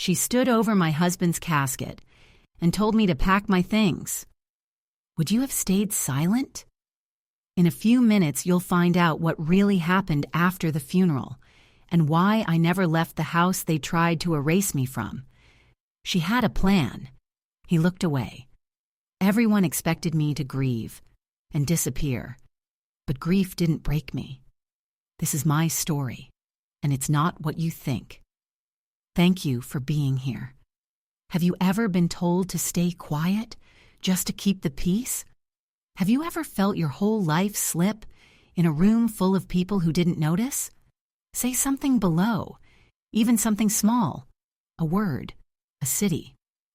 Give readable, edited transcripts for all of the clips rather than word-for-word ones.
She stood over my husband's casket and told me to pack my things. Would you have stayed silent? In a few minutes, you'll find out what really happened after the funeral and why I never left the house they tried to erase me from. She had a plan. He looked away. Everyone expected me to grieve and disappear, but grief didn't break me. This is my story, and it's not what you think. Thank you for being here. Have you ever been told to stay quiet just to keep the peace? Have you ever felt your whole life slip in a room full of people who didn't notice? Say something below, even something small, a word, a city,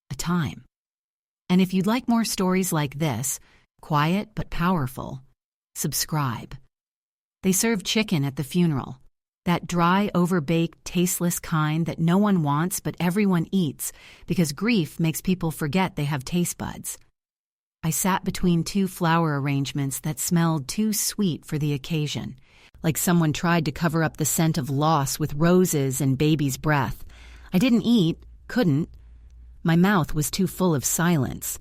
a time. And if you'd like more stories like this, quiet but powerful, subscribe. They served chicken at the funeral, that dry, overbaked, tasteless kind that no one wants but everyone eats because grief makes people forget they have taste buds. I sat between two flower arrangements that smelled too sweet for the occasion, like someone tried to cover up the scent of loss with roses and baby's breath. I didn't eat, couldn't. My mouth was too full of silence.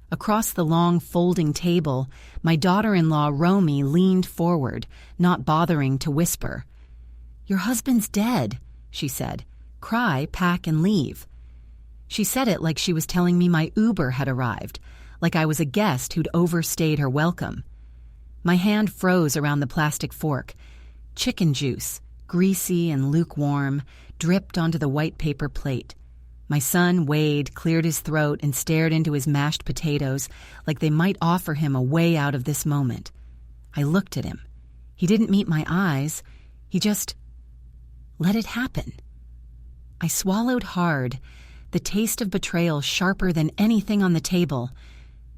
Across the long folding table, my daughter-in-law Romy leaned forward, not bothering to whisper. "Your husband's dead," she said. "Cry, pack, and leave." She said it like she was telling me my Uber had arrived, like I was a guest who'd overstayed her welcome. My hand froze around the plastic fork. Chicken juice, greasy and lukewarm, dripped onto the white paper plate. My son, Wade, cleared his throat and stared into his mashed potatoes like they might offer him a way out of this moment. I looked at him. He didn't meet my eyes. He just let it happen. I swallowed hard, the taste of betrayal sharper than anything on the table,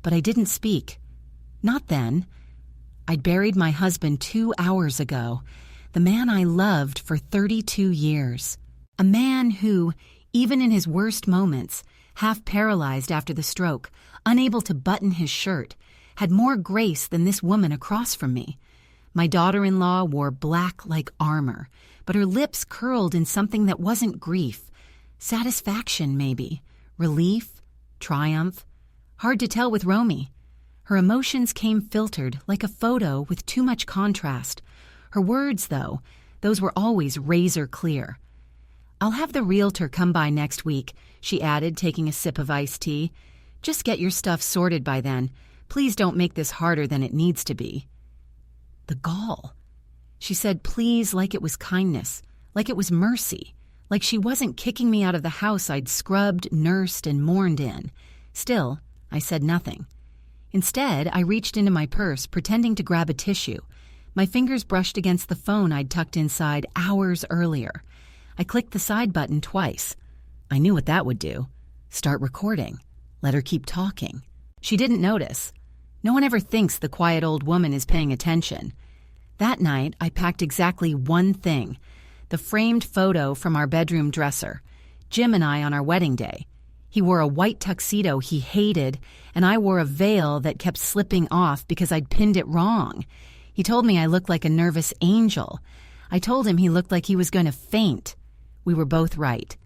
but I didn't speak. Not then. I'd buried my husband 2 hours ago, the man I loved for 32 years. A man who, even in his worst moments, half paralyzed after the stroke, unable to button his shirt, had more grace than this woman across from me. My daughter-in-law wore black like armor, but her lips curled in something that wasn't grief. Satisfaction, maybe. Relief. Triumph. Hard to tell with Romy. Her emotions came filtered like a photo with too much contrast. Her words, though, those were always razor clear. "I'll have the realtor come by next week," she added, taking a sip of iced tea. "Just get your stuff sorted by then. Please don't make this harder than it needs to be." The gall. She said please like it was kindness, like it was mercy, like she wasn't kicking me out of the house I'd scrubbed, nursed, and mourned in. Still, I said nothing. Instead, I reached into my purse, pretending to grab a tissue. My fingers brushed against the phone I'd tucked inside hours earlier. I clicked the side button twice. I knew what that would do. Start recording. Let her keep talking. She didn't notice. No one ever thinks the quiet old woman is paying attention. That night, I packed exactly one thing, the framed photo from our bedroom dresser, Jim and I on our wedding day. He wore a white tuxedo he hated, and I wore a veil that kept slipping off because I'd pinned it wrong. He told me I looked like a nervous angel. I told him he looked like he was going to faint. We were both right.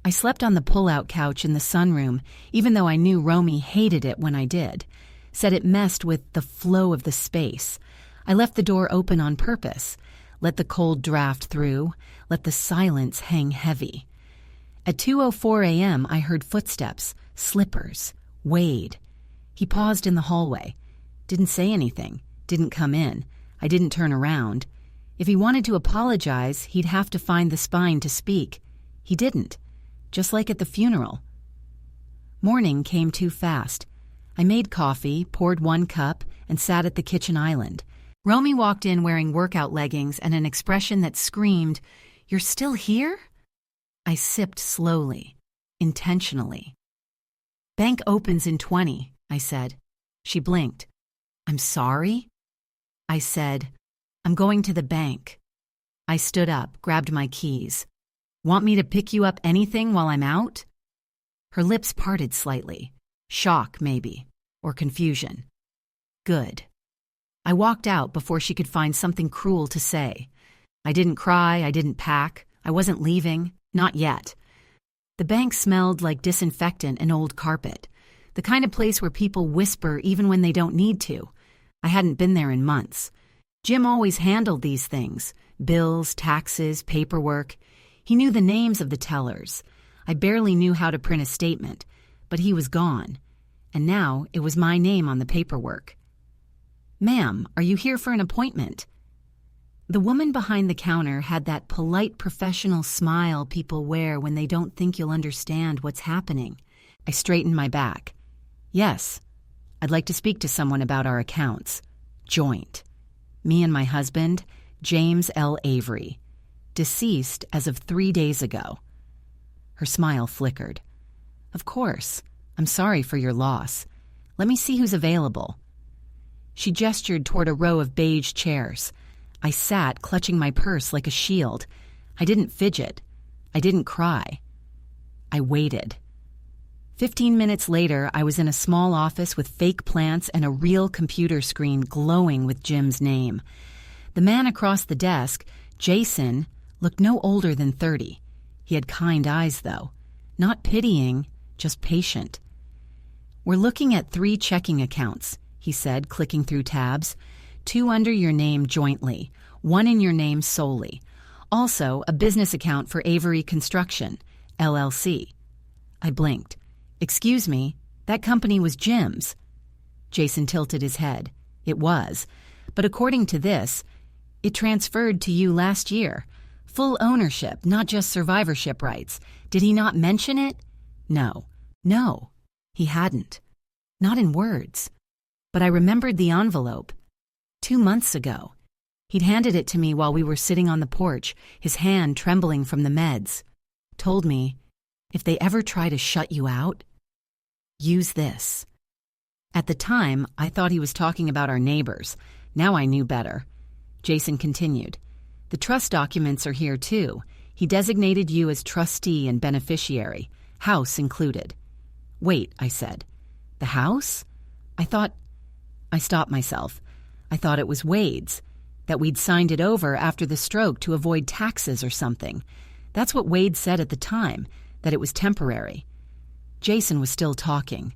I slept on the pull-out couch in the sunroom, even though I knew Romy hated it when I did. Said it messed with the flow of the space. I left the door open on purpose. Let the cold draft through. Let the silence hang heavy. At 2:04 a.m., I heard footsteps, slippers, Wade. He paused in the hallway. Didn't say anything. Didn't come in. I didn't turn around. If he wanted to apologize, he'd have to find the spine to speak. He didn't. Just like at the funeral. Morning came too fast. I made coffee, poured 1 cup, and sat at the kitchen island. Romy walked in wearing workout leggings and an expression that screamed, "You're still here?" I sipped slowly, intentionally. "Bank opens in 20, I said. She blinked. "I'm sorry?" I said, "I'm going to the bank." I stood up, grabbed my keys. "Want me to pick you up anything while I'm out?" Her lips parted slightly. Shock, maybe, or confusion. Good. I walked out before she could find something cruel to say. I didn't cry, I didn't pack, I wasn't leaving, not yet. The bank smelled like disinfectant and old carpet, the kind of place where people whisper even when they don't need to. I hadn't been there in months. Jim always handled these things: bills, taxes, paperwork. He knew the names of the tellers. I barely knew how to print a statement, but he was gone. And now it was my name on the paperwork. "Ma'am, are you here for an appointment?" The woman behind the counter had that polite professional smile people wear when they don't think you'll understand what's happening. I straightened my back. "Yes, I'd like to speak to someone about our accounts. Joint. Me and my husband, James L. Avery. Deceased as of 3 days ago." Her smile flickered. "Of course. I'm sorry for your loss. Let me see who's available." She gestured toward a row of beige chairs. I sat, clutching my purse like a shield. I didn't fidget. I didn't cry. I waited. 15 minutes later, I was in a small office with fake plants and a real computer screen glowing with Jim's name. The man across the desk, Jason, looked no older than 30. He had kind eyes, though. Not pitying, just patient. "We're looking at 3 checking accounts," he said, clicking through tabs. 2 under your name jointly, 1 in your name solely. Also, a business account for Avery Construction, LLC. I blinked. "Excuse me, that company was Jim's." Jason tilted his head. "It was. But according to this, it transferred to you last year. Full ownership, not just survivorship rights. Did he not mention it?" No, he hadn't. Not in words. But I remembered the envelope. 2 months ago. He'd handed it to me while we were sitting on the porch, his hand trembling from the meds. Told me, "If they ever try to shut you out, use this." At the time, I thought he was talking about our neighbors. Now I knew better. Jason continued, "The trust documents are here too. He designated you as trustee and beneficiary, house included." "Wait," I said. "The house? I stopped myself. I thought it was Wade's, that we'd signed it over after the stroke to avoid taxes or something. That's what Wade said at the time, that it was temporary." Jason was still talking.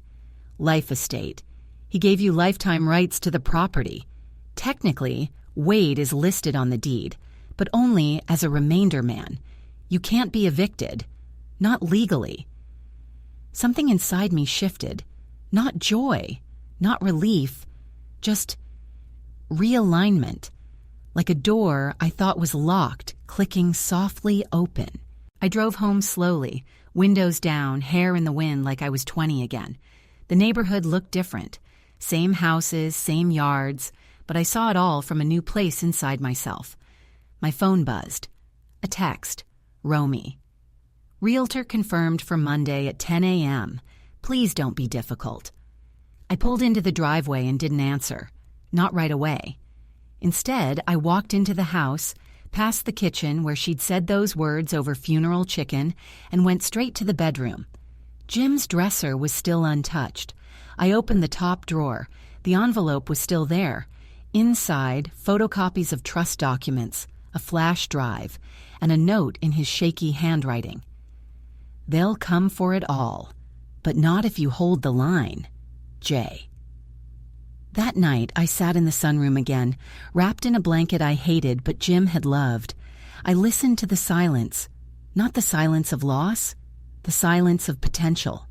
"Life estate. He gave you lifetime rights to the property. Technically, Wade is listed on the deed, but only as a remainder man. You can't be evicted. Not legally." Something inside me shifted. Not joy, not relief, just realignment, like a door I thought was locked, clicking softly open. I drove home slowly, windows down, hair in the wind like I was 20 again. The neighborhood looked different. Same houses, same yards, but I saw it all from a new place inside myself. My phone buzzed. A text. Romy. "Realtor confirmed for Monday at 10 a.m. Please don't be difficult." I pulled into the driveway and didn't answer. Not right away. Instead, I walked into the house, past the kitchen where she'd said those words over funeral chicken, and went straight to the bedroom. Jim's dresser was still untouched. I opened the top drawer. The envelope was still there. Inside, photocopies of trust documents, a flash drive, and a note in his shaky handwriting. "They'll come for it all, but not if you hold the line. J." That night, I sat in the sunroom again, wrapped in a blanket I hated but Jim had loved. I listened to the silence, not the silence of loss, the silence of potential.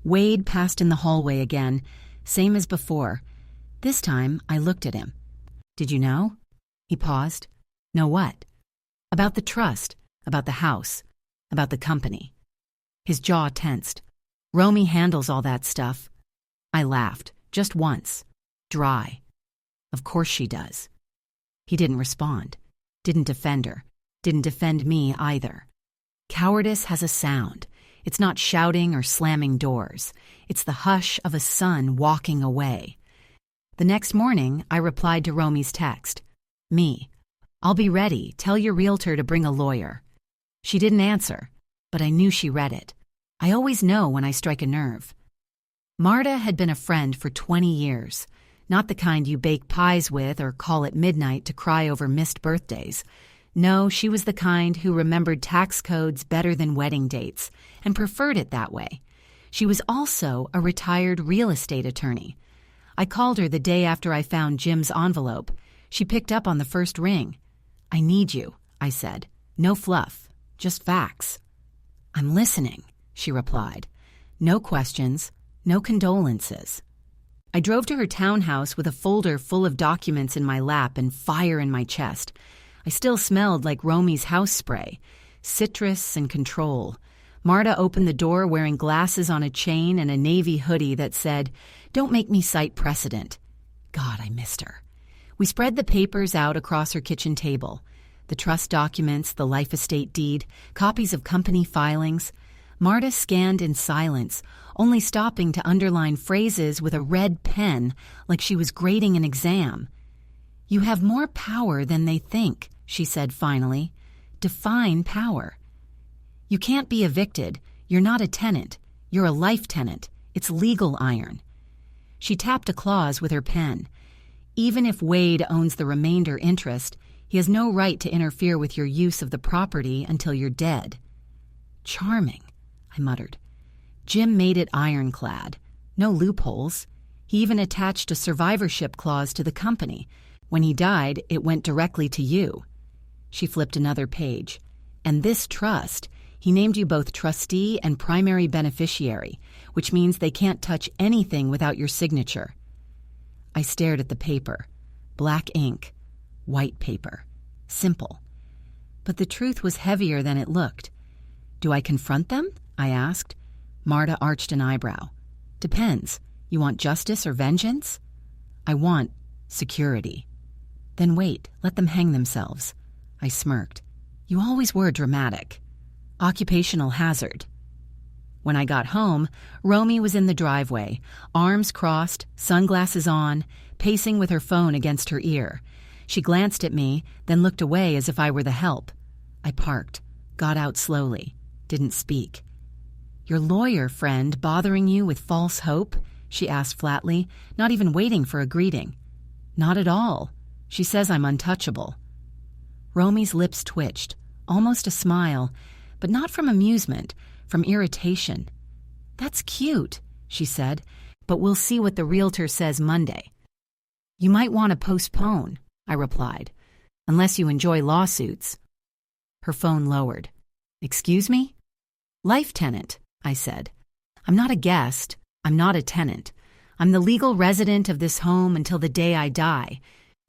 Wade passed in the hallway again, same as before. This time, I looked at him. "Did you know?" He paused. "Know what?" "About the trust, about the house, about the company." His jaw tensed. "Romy handles all that stuff." I laughed, just once. Dry. "Of course she does." He didn't respond. Didn't defend her. Didn't defend me either. Cowardice has a sound. It's not shouting or slamming doors. It's the hush of a son walking away. The next morning, I replied to Romy's text. "Me. I'll be ready. Tell your realtor to bring a lawyer." She didn't answer, but I knew she read it. I always know when I strike a nerve. Marta had been a friend for 20 years. Not the kind you bake pies with or call at midnight to cry over missed birthdays. No, she was the kind who remembered tax codes better than wedding dates and preferred it that way. She was also a retired real estate attorney. I called her the day after I found Jim's envelope. She picked up on the first ring. "I need you," I said. "No fluff, just facts." "I'm listening," she replied. No questions, no condolences. I drove to her townhouse with a folder full of documents in my lap and fire in my chest. I still smelled like Romy's house spray, citrus and control. Marta opened the door wearing glasses on a chain and a navy hoodie that said, "Don't make me cite precedent." God, I missed her. We spread the papers out across her kitchen table. The trust documents, the life estate deed, copies of company filings. Marta scanned in silence, only stopping to underline phrases with a red pen like she was grading an exam. "You have more power than they think," she said finally. "Define power." "You can't be evicted. You're not a tenant. You're a life tenant. It's legal iron." She tapped a clause with her pen. "Even if Wade owns the remainder interest, he has no right to interfere with your use of the property until you're dead." "Charming," I muttered. "Jim made it ironclad. No loopholes. He even attached a survivorship clause to the company. When he died, it went directly to you." She flipped another page. "And this trust, he named you both trustee and primary beneficiary, which means they can't touch anything without your signature." I stared at the paper. Black ink. White paper. Simple. But the truth was heavier than it looked. "Do I confront them?" I asked. Marta arched an eyebrow. "Depends. You want justice or vengeance?" "I want security." "Then wait. Let them hang themselves." I smirked. "You always were dramatic." "Occupational hazard." When I got home, Romy was in the driveway, arms crossed, sunglasses on, pacing with her phone against her ear. She glanced at me, then looked away as if I were the help. I parked, got out slowly, didn't speak. "Your lawyer friend bothering you with false hope?" she asked flatly, not even waiting for a greeting. "Not at all. She says I'm untouchable." Romy's lips twitched, almost a smile, but not from amusement, from irritation. "That's cute," she said, "but we'll see what the realtor says Monday." "You might want to postpone," I replied, "unless you enjoy lawsuits." Her phone lowered. "Excuse me?" "Life tenant," I said. "I'm not a guest. I'm not a tenant. I'm the legal resident of this home until the day I die.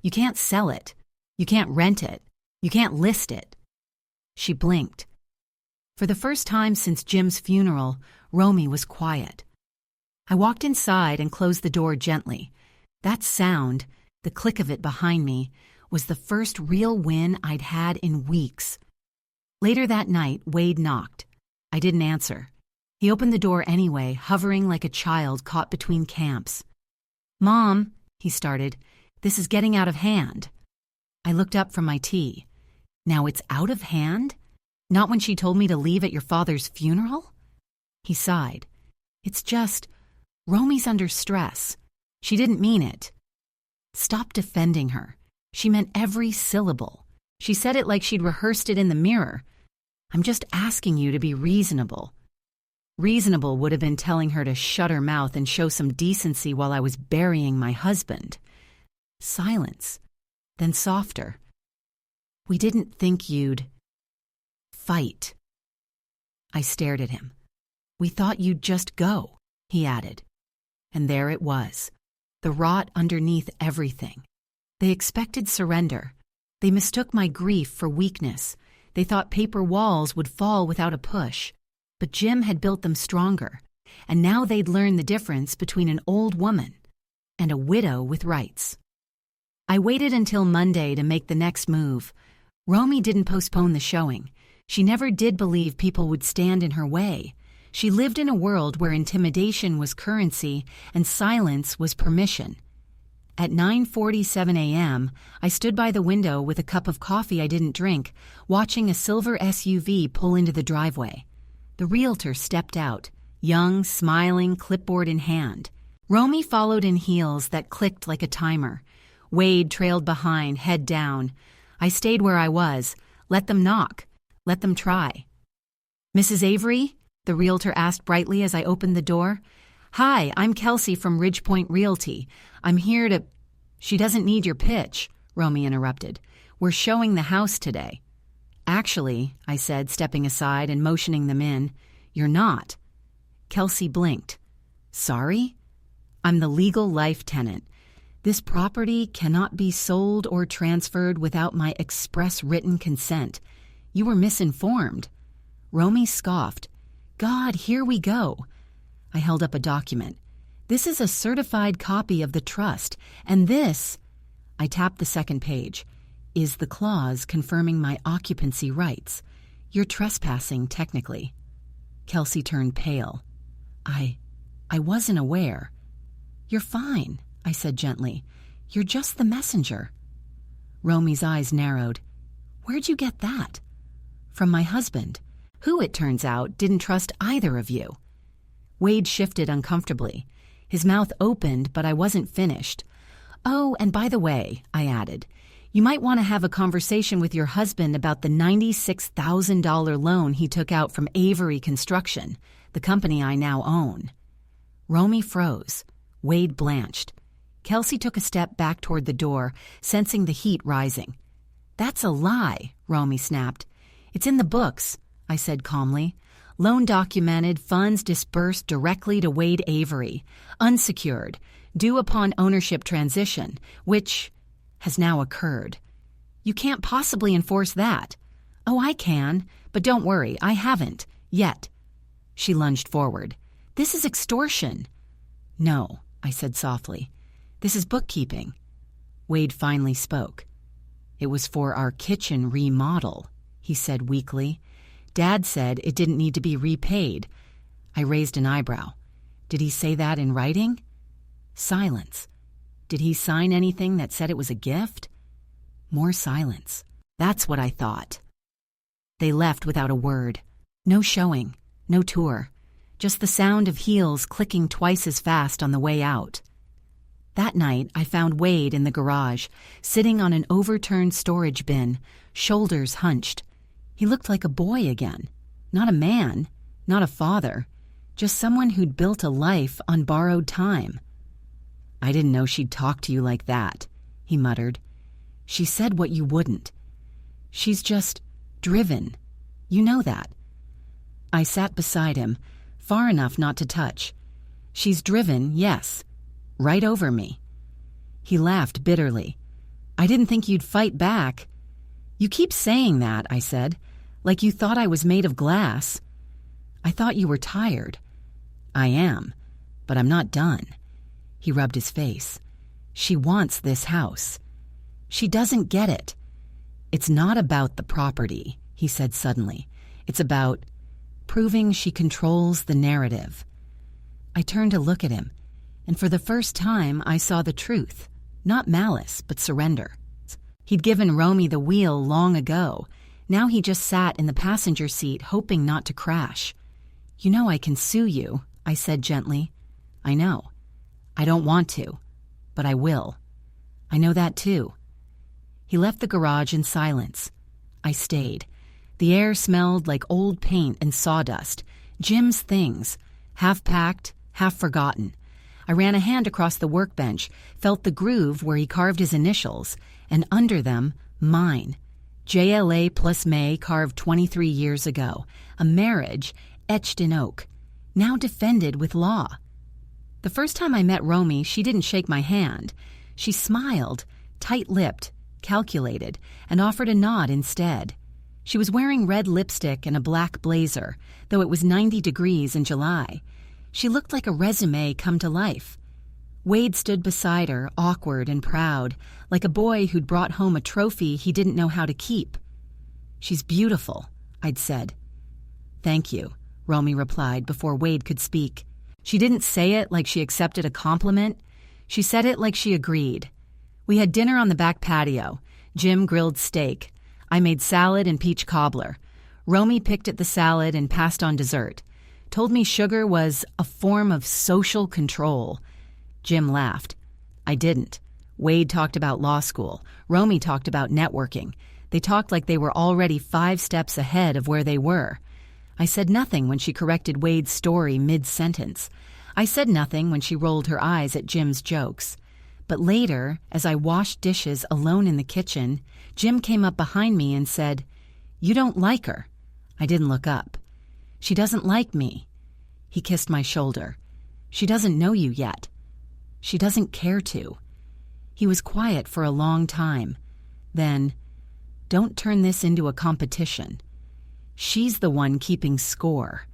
You can't sell it. You can't rent it. You can't list it." She blinked. For the first time since Jim's funeral, Romy was quiet. I walked inside and closed the door gently. That sound, the click of it behind me, was the first real win I'd had in weeks. Later that night, Wade knocked. I didn't answer. He opened the door anyway, hovering like a child caught between camps. "Mom," he started, "this is getting out of hand." I looked up from my tea. "Now it's out of hand? Not when she told me to leave at your father's funeral?" He sighed. "It's just, Romy's under stress. She didn't mean it." "Stop defending her. She meant every syllable. She said it like she'd rehearsed it in the mirror. I'm just asking you to be reasonable." Reasonable would have been telling her to shut her mouth and show some decency while I was burying my husband. Silence. Then softer. "We didn't think you'd fight." I stared at him. "We thought you'd just go," he added. And there it was, the rot underneath everything. They expected surrender. They mistook my grief for weakness. They thought paper walls would fall without a push. But Jim had built them stronger, and now they'd learn the difference between an old woman and a widow with rights. I waited until Monday to make the next move. Romy didn't postpone the showing. She never did believe people would stand in her way. She lived in a world where intimidation was currency and silence was permission. At 9:47 a.m., I stood by the window with a cup of coffee I didn't drink, watching a silver SUV pull into the driveway. The realtor stepped out, young, smiling, clipboard in hand. Romy followed in heels that clicked like a timer. Wade trailed behind, head down. I stayed where I was, Let them knock. Let them try. Mrs. Avery? The realtor asked brightly as I opened the door. Hi, I'm Kelsey from Ridgepoint Realty. I'm here to... She doesn't need your pitch, Romy interrupted. We're showing the house today. Actually, I said, stepping aside and motioning them in, you're not. Kelsey blinked. Sorry? I'm the legal life tenant. This property cannot be sold or transferred without my express written consent. You were misinformed. Romy scoffed. God, here we go. I held up a document. This is a certified copy of the trust, and this, I tapped the second page, is the clause confirming my occupancy rights. You're trespassing, technically. Kelsey turned pale. I wasn't aware. You're fine, I said gently. You're just the messenger. Romy's eyes narrowed. Where'd you get that? From my husband, who, it turns out, didn't trust either of you. Wade shifted uncomfortably. His mouth opened, but I wasn't finished. Oh, and by the way, I added, you might want to have a conversation with your husband about the $96,000 loan he took out from Avery Construction, the company I now own. Romy froze. Wade blanched. Kelsey took a step back toward the door, sensing the heat rising. That's a lie, Romy snapped. It's in the books, I said calmly. Loan documented, funds disbursed directly to Wade Avery, unsecured, due upon ownership transition, which has now occurred. You can't possibly enforce that. Oh, I can, but don't worry, I haven't, yet. She lunged forward. This is extortion. No, I said softly. This is bookkeeping. Wade finally spoke. It was for our kitchen remodel, he said weakly. Dad said it didn't need to be repaid. I raised an eyebrow. Did he say that in writing? Silence. Did he sign anything that said it was a gift? More silence. That's what I thought. They left without a word. No showing, no tour. Just the sound of heels clicking twice as fast on the way out. That night, I found Wade in the garage, sitting on an overturned storage bin, shoulders hunched. He looked like a boy again. Not a man, not a father, just someone who'd built a life on borrowed time. I didn't know she'd talk to you like that, he muttered. She said what you wouldn't. She's just driven. You know that. I sat beside him, far enough not to touch. She's driven, yes, right over me. He laughed bitterly. I didn't think you'd fight back. You keep saying that, I said, like you thought I was made of glass. I thought you were tired. I am, but I'm not done. He rubbed his face. She wants this house. She doesn't get it. It's not about the property, he said suddenly. It's about proving she controls the narrative. I turned to look at him, and for the first time I saw the truth. Not malice, but surrender. He'd given Romy the wheel long ago. Now he just sat in the passenger seat, hoping not to crash. You know I can sue you, I said gently. I know. I don't want to, but I will. I know that too. He left the garage in silence. I stayed. The air smelled like old paint and sawdust, Jim's things, half packed, half forgotten. I ran a hand across the workbench, felt the groove where he carved his initials, and under them, mine. JLA plus May carved 23 years ago, a marriage etched in oak, now defended with law. The first time I met Romy, she didn't shake my hand. She smiled, tight-lipped, calculated, and offered a nod instead. She was wearing red lipstick and a black blazer, though it was 90 degrees in July. She looked like a resume come to life. Wade stood beside her, awkward and proud, like a boy who'd brought home a trophy he didn't know how to keep. She's beautiful, I'd said. Thank you, Romy replied before Wade could speak. She didn't say it like she accepted a compliment. She said it like she agreed. We had dinner on the back patio. Jim grilled steak. I made salad and peach cobbler. Romy picked at the salad and passed on dessert. Told me sugar was a form of social control. Jim laughed. I didn't. Wade talked about law school. Romy talked about networking. They talked like they were already 5 steps ahead of where they were. I said nothing when she corrected Wade's story mid-sentence. I said nothing when she rolled her eyes at Jim's jokes. But later, as I washed dishes alone in the kitchen, Jim came up behind me and said, "You don't like her." I didn't look up. "She doesn't like me." He kissed my shoulder. "She doesn't know you yet. She doesn't care to." He was quiet for a long time. Then, "Don't turn this into a competition. She's the one keeping score."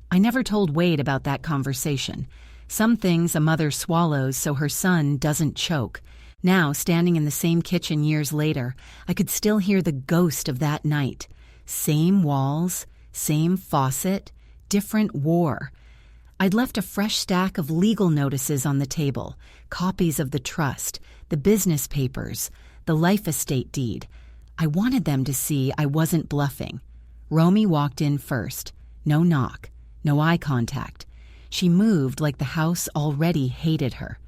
I never told Wade about that conversation. Some things a mother swallows so her son doesn't choke. Now, standing in the same kitchen years later, I could still hear the ghost of that night. Same walls, same faucet, different war. I'd left a fresh stack of legal notices on the table, copies of the trust, the business papers, the life estate deed. I wanted them to see I wasn't bluffing. Romy walked in first. No knock, no eye contact. She moved like the house already hated her.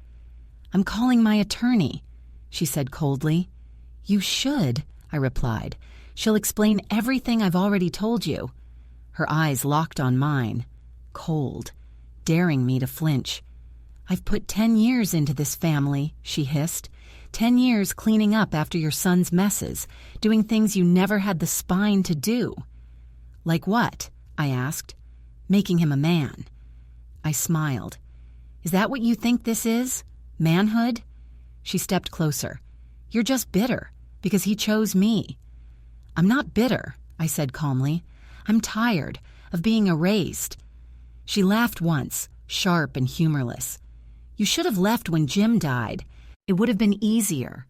"I'm calling my attorney," she said coldly. "You should," I replied. "She'll explain everything I've already told you." Her eyes locked on mine, cold, daring me to flinch. "I've put 10 years into this family," she hissed. 10 years cleaning up after your son's messes, doing things you never had the spine to do." "Like what?" I asked. "Making him a man." I smiled. "Is that what you think this is? Manhood?" She stepped closer. "You're just bitter, because he chose me." "I'm not bitter," I said calmly. "I'm tired of being erased." She laughed once, sharp and humorless. "You should have left when Jim died. It would have been easier,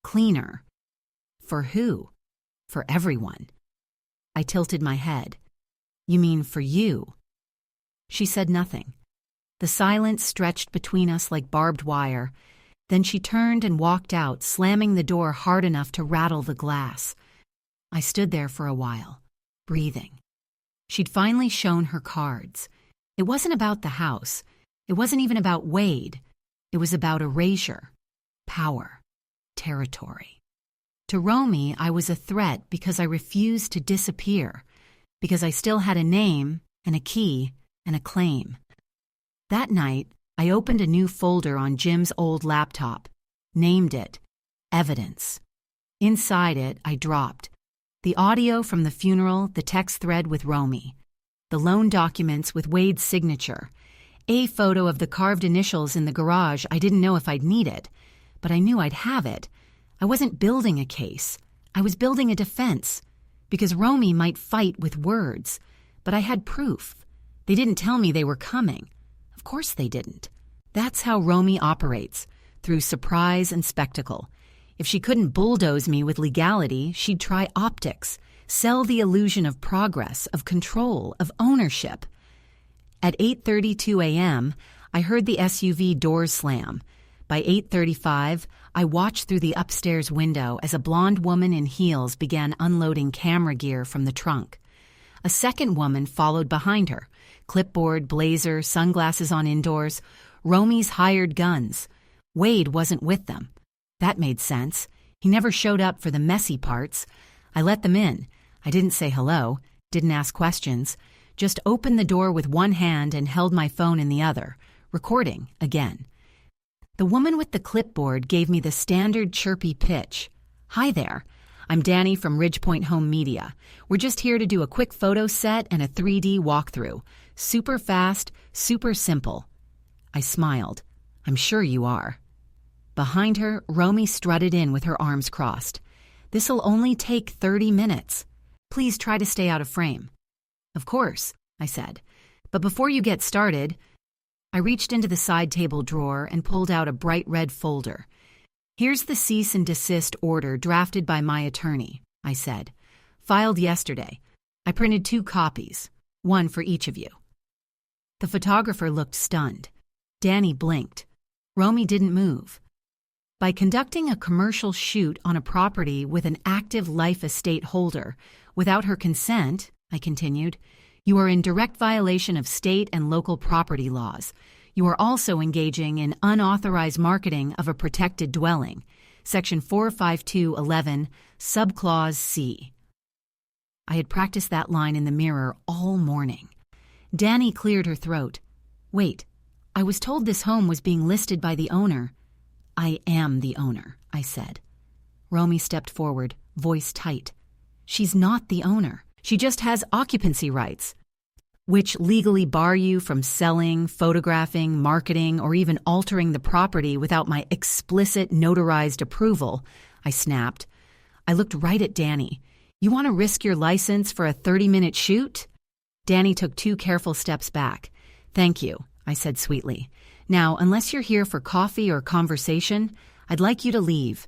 cleaner." "For who?" "For everyone." I tilted my head. "You mean for you?" She said nothing. The silence stretched between us like barbed wire. Then she turned and walked out, slamming the door hard enough to rattle the glass. I stood there for a while, breathing. She'd finally shown her cards. It wasn't about the house. It wasn't even about Wade. It was about erasure, power, territory. To Romy, I was a threat because I refused to disappear, because I still had a name and a key and a claim. That night, I opened a new folder on Jim's old laptop, named it Evidence. Inside it, I dropped the audio from the funeral, the text thread with Romy, the loan documents with Wade's signature, a photo of the carved initials in the garage I didn't know if I'd need it, but I knew I'd have it. I wasn't building a case. I was building a defense, because Romy might fight with words, but I had proof. They didn't tell me they were coming. Of course they didn't. That's how Romy operates, through surprise and spectacle. If she couldn't bulldoze me with legality, she'd try optics, sell the illusion of progress, of control, of ownership. At 8:32 a.m., I heard the SUV doors slam. By 8:35, I watched through the upstairs window as a blonde woman in heels began unloading camera gear from the trunk. A second woman followed behind her, clipboard, blazer, sunglasses on indoors, Romy's hired guns. Wade wasn't with them. That made sense. He never showed up for the messy parts. I let them in. I didn't say hello, didn't ask questions, just opened the door with one hand and held my phone in the other, recording again. The woman with the clipboard gave me the standard chirpy pitch. "Hi there. I'm Danny from Ridgepoint Home Media. We're just here to do a quick photo set and a 3D walkthrough. Super fast, super simple." I smiled. "I'm sure you are." Behind her, Romy strutted in with her arms crossed. "This'll only take 30 minutes. Please try to stay out of frame." "Of course," I said. "But before you get started," I reached into the side table drawer and pulled out a bright red folder. "Here's the cease and desist order drafted by my attorney," I said. "Filed yesterday. I printed 2 copies, one for each of you." The photographer looked stunned. Danny blinked. Romy didn't move. "By conducting a commercial shoot on a property with an active life estate holder, without her consent," I continued, "you are in direct violation of state and local property laws. You are also engaging in unauthorized marketing of a protected dwelling, Section 45211, Subclause C. I had practiced that line in the mirror all morning. Danny cleared her throat. Wait, I was told this home was being listed by the owner. I am the owner, I said. Romy stepped forward, voice tight. She's not the owner. She just has occupancy rights, which legally bar you from selling, photographing, marketing, or even altering the property without my explicit notarized approval, I snapped. I looked right at Danny. You want to risk your license for a 30-minute shoot? Danny took 2 careful steps back. Thank you, I said sweetly. Now, unless you're here for coffee or conversation, I'd like you to leave.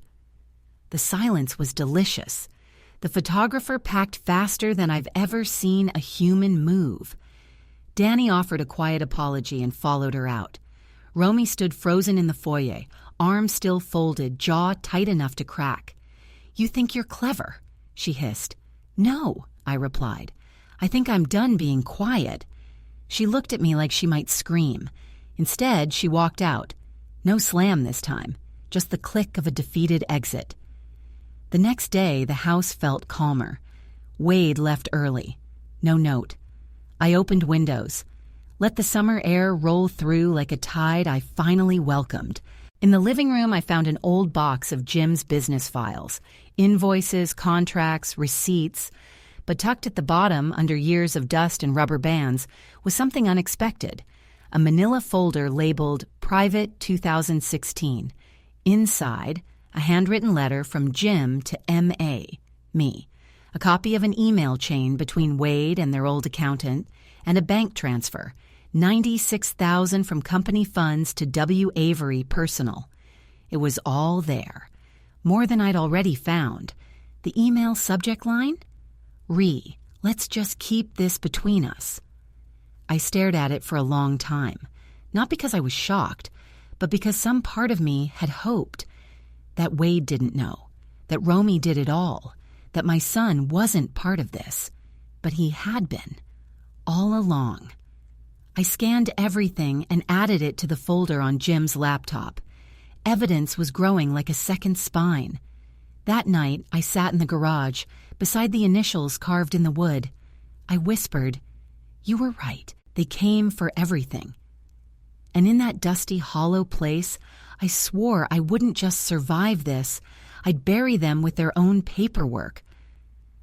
The silence was delicious. The photographer packed faster than I've ever seen a human move. Danny offered a quiet apology and followed her out. Romy stood frozen in the foyer, arms still folded, jaw tight enough to crack. You think you're clever, she hissed. No, I replied. I think I'm done being quiet. She looked at me like she might scream. Instead, she walked out. No slam this time, just the click of a defeated exit. The next day, the house felt calmer. Wade left early. No note. I opened windows. Let the summer air roll through like a tide I finally welcomed. In the living room, I found an old box of Jim's business files, invoices, contracts, receipts. But tucked at the bottom, under years of dust and rubber bands, was something unexpected. A manila folder labeled Private 2016. Inside, a handwritten letter from Jim to M.A., me, a copy of an email chain between Wade and their old accountant, and a bank transfer, $96,000 from company funds to W. Avery personal. It was all there. More than I'd already found. The email subject line? Let's just keep this between us. I stared at it for a long time, not because I was shocked, but because some part of me had hoped that Wade didn't know, that Romy did it all, that my son wasn't part of this, but he had been, all along. I scanned everything and added it to the folder on Jim's laptop. Evidence was growing like a second spine. That night, I sat in the garage, beside the initials carved in the wood. I whispered, "You were right. They came for everything." And in that dusty, hollow place, I swore I wouldn't just survive this. I'd bury them with their own paperwork.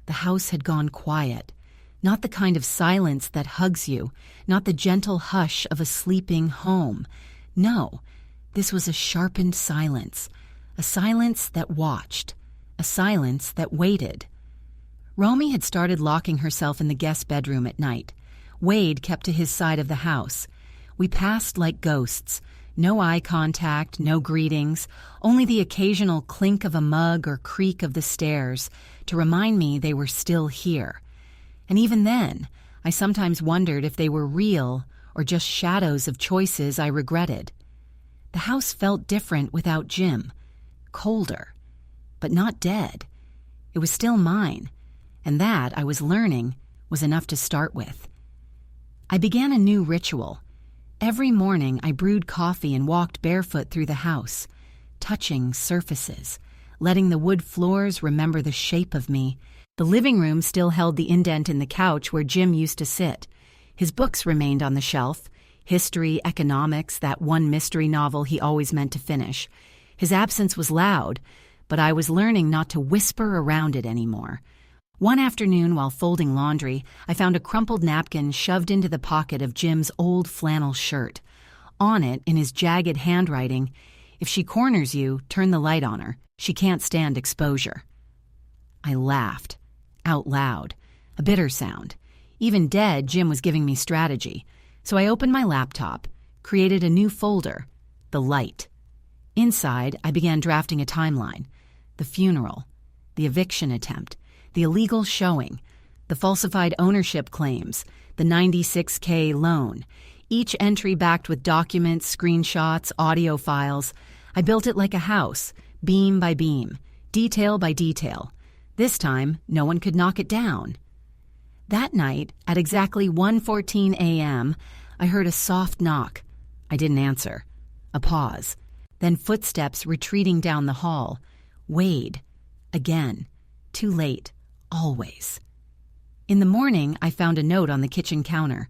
The house had gone quiet. Not the kind of silence that hugs you, not the gentle hush of a sleeping home. No, this was a sharpened silence, a silence that watched, a silence that waited. Romy had started locking herself in the guest bedroom at night. Wade kept to his side of the house. We passed like ghosts. No eye contact, no greetings, only the occasional clink of a mug or creak of the stairs to remind me they were still here. And even then, I sometimes wondered if they were real or just shadows of choices I regretted. The house felt different without Jim, colder, but not dead. It was still mine, and that, I was learning, was enough to start with. I began a new ritual. Every morning I brewed coffee and walked barefoot through the house, touching surfaces, letting the wood floors remember the shape of me. The living room still held the indent in the couch where Jim used to sit. His books remained on the shelf, history, economics, that one mystery novel he always meant to finish. His absence was loud, but I was learning not to whisper around it anymore. One afternoon, while folding laundry, I found a crumpled napkin shoved into the pocket of Jim's old flannel shirt. On it, in his jagged handwriting, "If she corners you, turn the light on her. She can't stand exposure." I laughed, out loud, a bitter sound. Even dead, Jim was giving me strategy. So I opened my laptop, created a new folder, The Light. Inside, I began drafting a timeline. The funeral, the eviction attempt, the illegal showing, the falsified ownership claims, the $96K loan, each entry backed with documents, screenshots, audio files. I built it like a house, beam by beam, detail by detail. This time, no one could knock it down. That night, at exactly 1:14 a.m., I heard a soft knock. I didn't answer. A pause. Then footsteps retreating down the hall. Wade. Again. too late, always. In the morning, I found a note on the kitchen counter.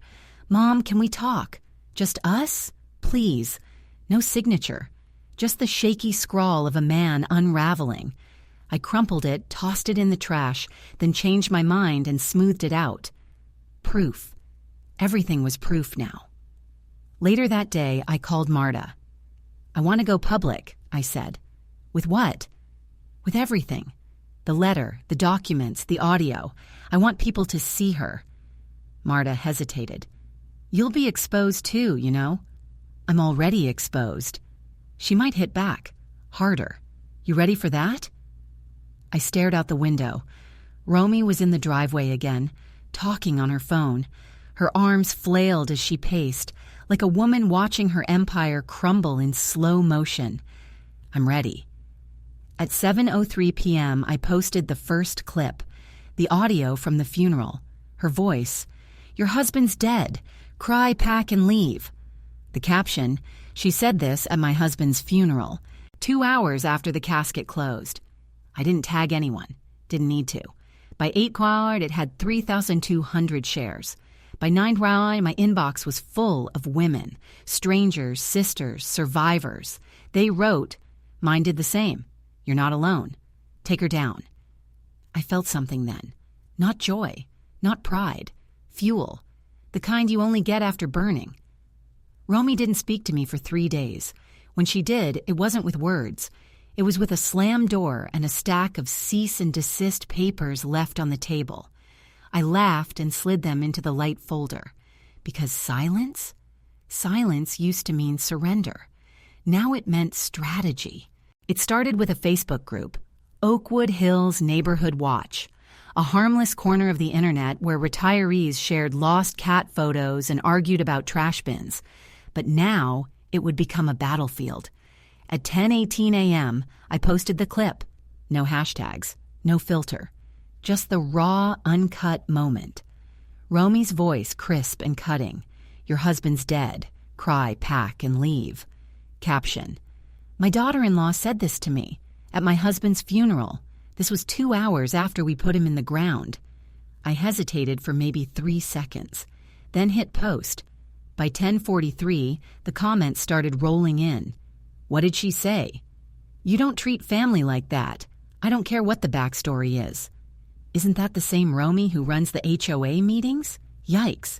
"Mom, can we talk? Just us? Please." No signature. Just the shaky scrawl of a man unraveling. I crumpled it, tossed it in the trash, then changed my mind and smoothed it out. Proof. Everything was proof now. Later that day, I called Marta. "I want to go public," I said. "With what?" "With everything. The letter, the documents, the audio. I want people to see her." Marta hesitated. "You'll be exposed too, you know." "I'm already exposed." "She might hit back. Harder. You ready for that?" I stared out the window. Romy was in the driveway again, talking on her phone. Her arms flailed as she paced, like a woman watching her empire crumble in slow motion. I'm ready. At 7:03 p.m., I posted the first clip, the audio from the funeral. Her voice, "Your husband's dead. Cry, pack, and leave." The caption, "She said this at my husband's funeral, 2 hours after the casket closed." I didn't tag anyone. Didn't need to. By 8 o'clock, it had 3,200 shares. By 9 o'clock, my inbox was full of women, strangers, sisters, survivors. They wrote, "Mine did the same. You're not alone. Take her down." I felt something then. Not joy, not pride. Fuel. The kind you only get after burning. Romy didn't speak to me for 3 days. When she did, it wasn't with words. It was with a slammed door and a stack of cease and desist papers left on the table. I laughed and slid them into the light folder. Because silence? Silence used to mean surrender. Now it meant strategy. It started with a Facebook group, Oakwood Hills Neighborhood Watch, a harmless corner of the internet where retirees shared lost cat photos and argued about trash bins. But now it would become a battlefield. At 10:18 a.m., I posted the clip. No hashtags, no filter. Just the raw, uncut moment. Romy's voice crisp and cutting. "Your husband's dead. Cry, pack, and leave." Caption, "My daughter-in-law said this to me at my husband's funeral. This was 2 hours after we put him in the ground." I hesitated for maybe 3 seconds, then hit post. By 10:43, the comments started rolling in. What did she say? "You don't treat family like that. I don't care what the backstory is." Isn't that the same Romy who runs the HOA meetings? Yikes.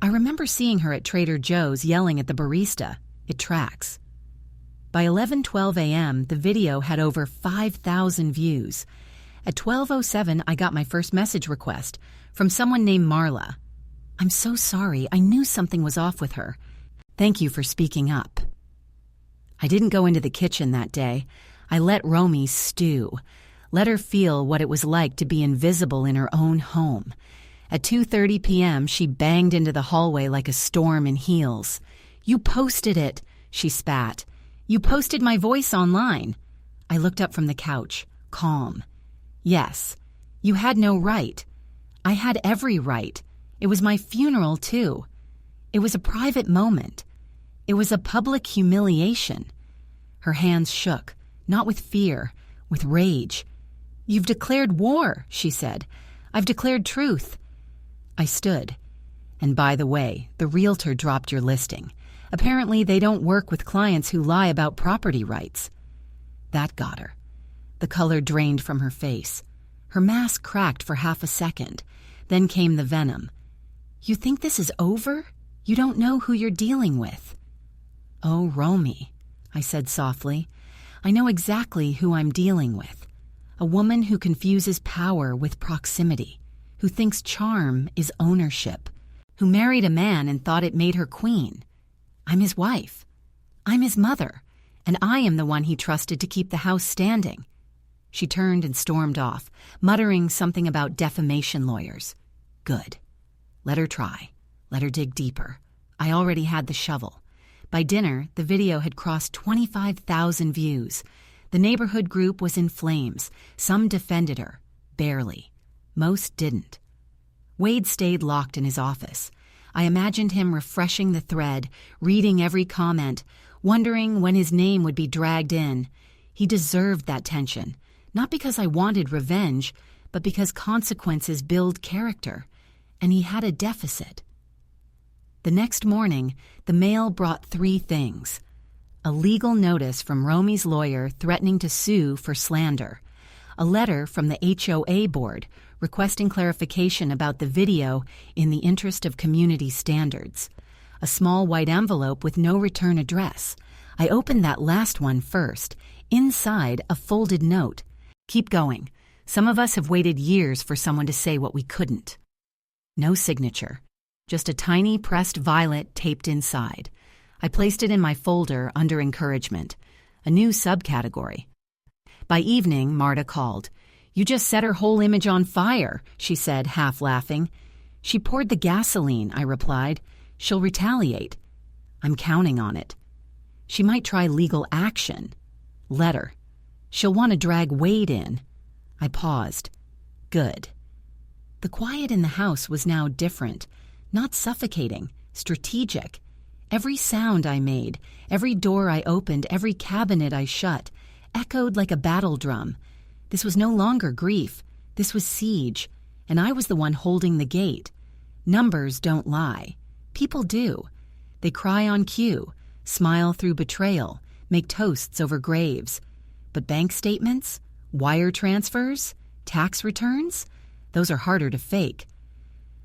I remember seeing her at Trader Joe's yelling at the barista. It tracks. By 11:12 a.m., the video had over 5,000 views. At 12:07, I got my first message request from someone named Marla. "I'm so sorry. I knew something was off with her. Thank you for speaking up." I didn't go into the kitchen that day. I let Romy stew. Let her feel what it was like to be invisible in her own home. At 2:30 p.m., she banged into the hallway like a storm in heels. "You posted it," she spat. "You posted my voice online." I looked up from the couch, calm. "Yes, you had no right. I had every right. It was my funeral, too. It was a private moment. It was a public humiliation." Her hands shook, not with fear, with rage. "You've declared war," she said. "I've declared truth." I stood. "And by the way, the realtor dropped your listing. Apparently they don't work with clients who lie about property rights." That got her. The color drained from her face. Her mask cracked for half a second. Then came the venom. "You think this is over? You don't know who you're dealing with." "Oh, Romy," I said softly. "I know exactly who I'm dealing with. A woman who confuses power with proximity, who thinks charm is ownership, who married a man and thought it made her queen. I'm his wife. I'm his mother, and I am the one he trusted to keep the house standing." She turned and stormed off, muttering something about defamation lawyers. Good. Let her try. Let her dig deeper. I already had the shovel. By dinner, the video had crossed 25,000 views. The neighborhood group was in flames. Some defended her. Barely. Most didn't. Wade stayed locked in his office. I imagined him refreshing the thread, reading every comment, wondering when his name would be dragged in. He deserved that tension, not because I wanted revenge, but because consequences build character, and he had a deficit. The next morning, the mail brought 3 things: a legal notice from Romy's lawyer threatening to sue for slander, a letter from the HOA board requesting clarification about the video in the interest of community standards, a small white envelope with no return address. I opened that last one first. Inside, a folded note. "Keep going. Some of us have waited years for someone to say what we couldn't." No signature. Just a tiny pressed violet taped inside. I placed it in my folder under encouragement, a new subcategory. By evening, Marta called. "You just set her whole image on fire," she said, half laughing. "She poured the gasoline," I replied. "She'll retaliate." "I'm counting on it." "She might try legal action." "Let her. She'll want to drag Wade in." I paused. Good. The quiet in the house was now different, not suffocating, strategic. Every sound I made, every door I opened, every cabinet I shut, echoed like a battle drum. This was no longer grief. This was siege, and I was the one holding the gate. Numbers don't lie. People do. They cry on cue, smile through betrayal, make toasts over graves. But bank statements, wire transfers, tax returns, those are harder to fake.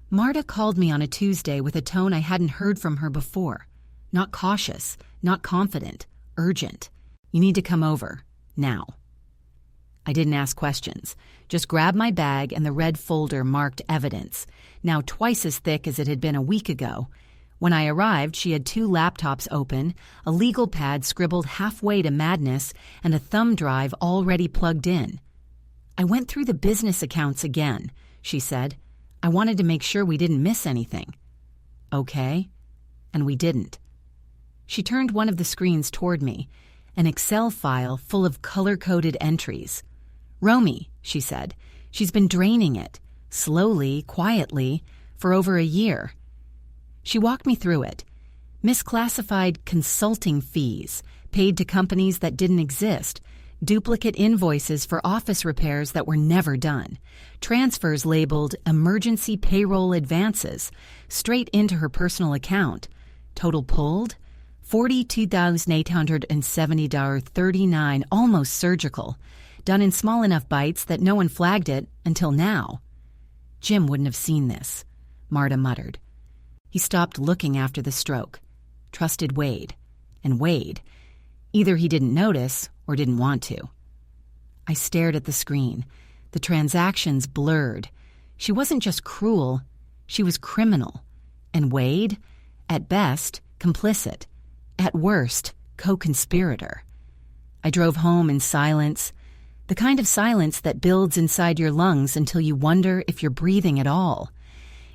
Marta called me on a Tuesday with a tone I hadn't heard from her before. Not cautious, not confident, urgent. "You need to come over, now." I didn't ask questions, just grabbed my bag and the red folder marked evidence, now twice as thick as it had been a week ago. When I arrived, she had 2 laptops open, a legal pad scribbled halfway to madness, and a thumb drive already plugged in. "I went through the business accounts again," she said. "I wanted to make sure we didn't miss anything." "Okay." And we didn't. She turned one of the screens toward me, an Excel file full of color-coded entries. "Romy," she said, "she's been draining it, slowly, quietly, for over a year." She walked me through it. Misclassified consulting fees, paid to companies that didn't exist, duplicate invoices for office repairs that were never done, transfers labeled emergency payroll advances, straight into her personal account. Total pulled? $42,870.39, almost surgical, done in small enough bites that no one flagged it until now. "Jim wouldn't have seen this," Marta muttered. He stopped looking after the stroke. Trusted Wade. And Wade, either he didn't notice or didn't want to. I stared at the screen. The transactions blurred. She wasn't just cruel, she was criminal. And Wade, at best, complicit. At worst, co-conspirator. I drove home in silence, the kind of silence that builds inside your lungs until you wonder if you're breathing at all.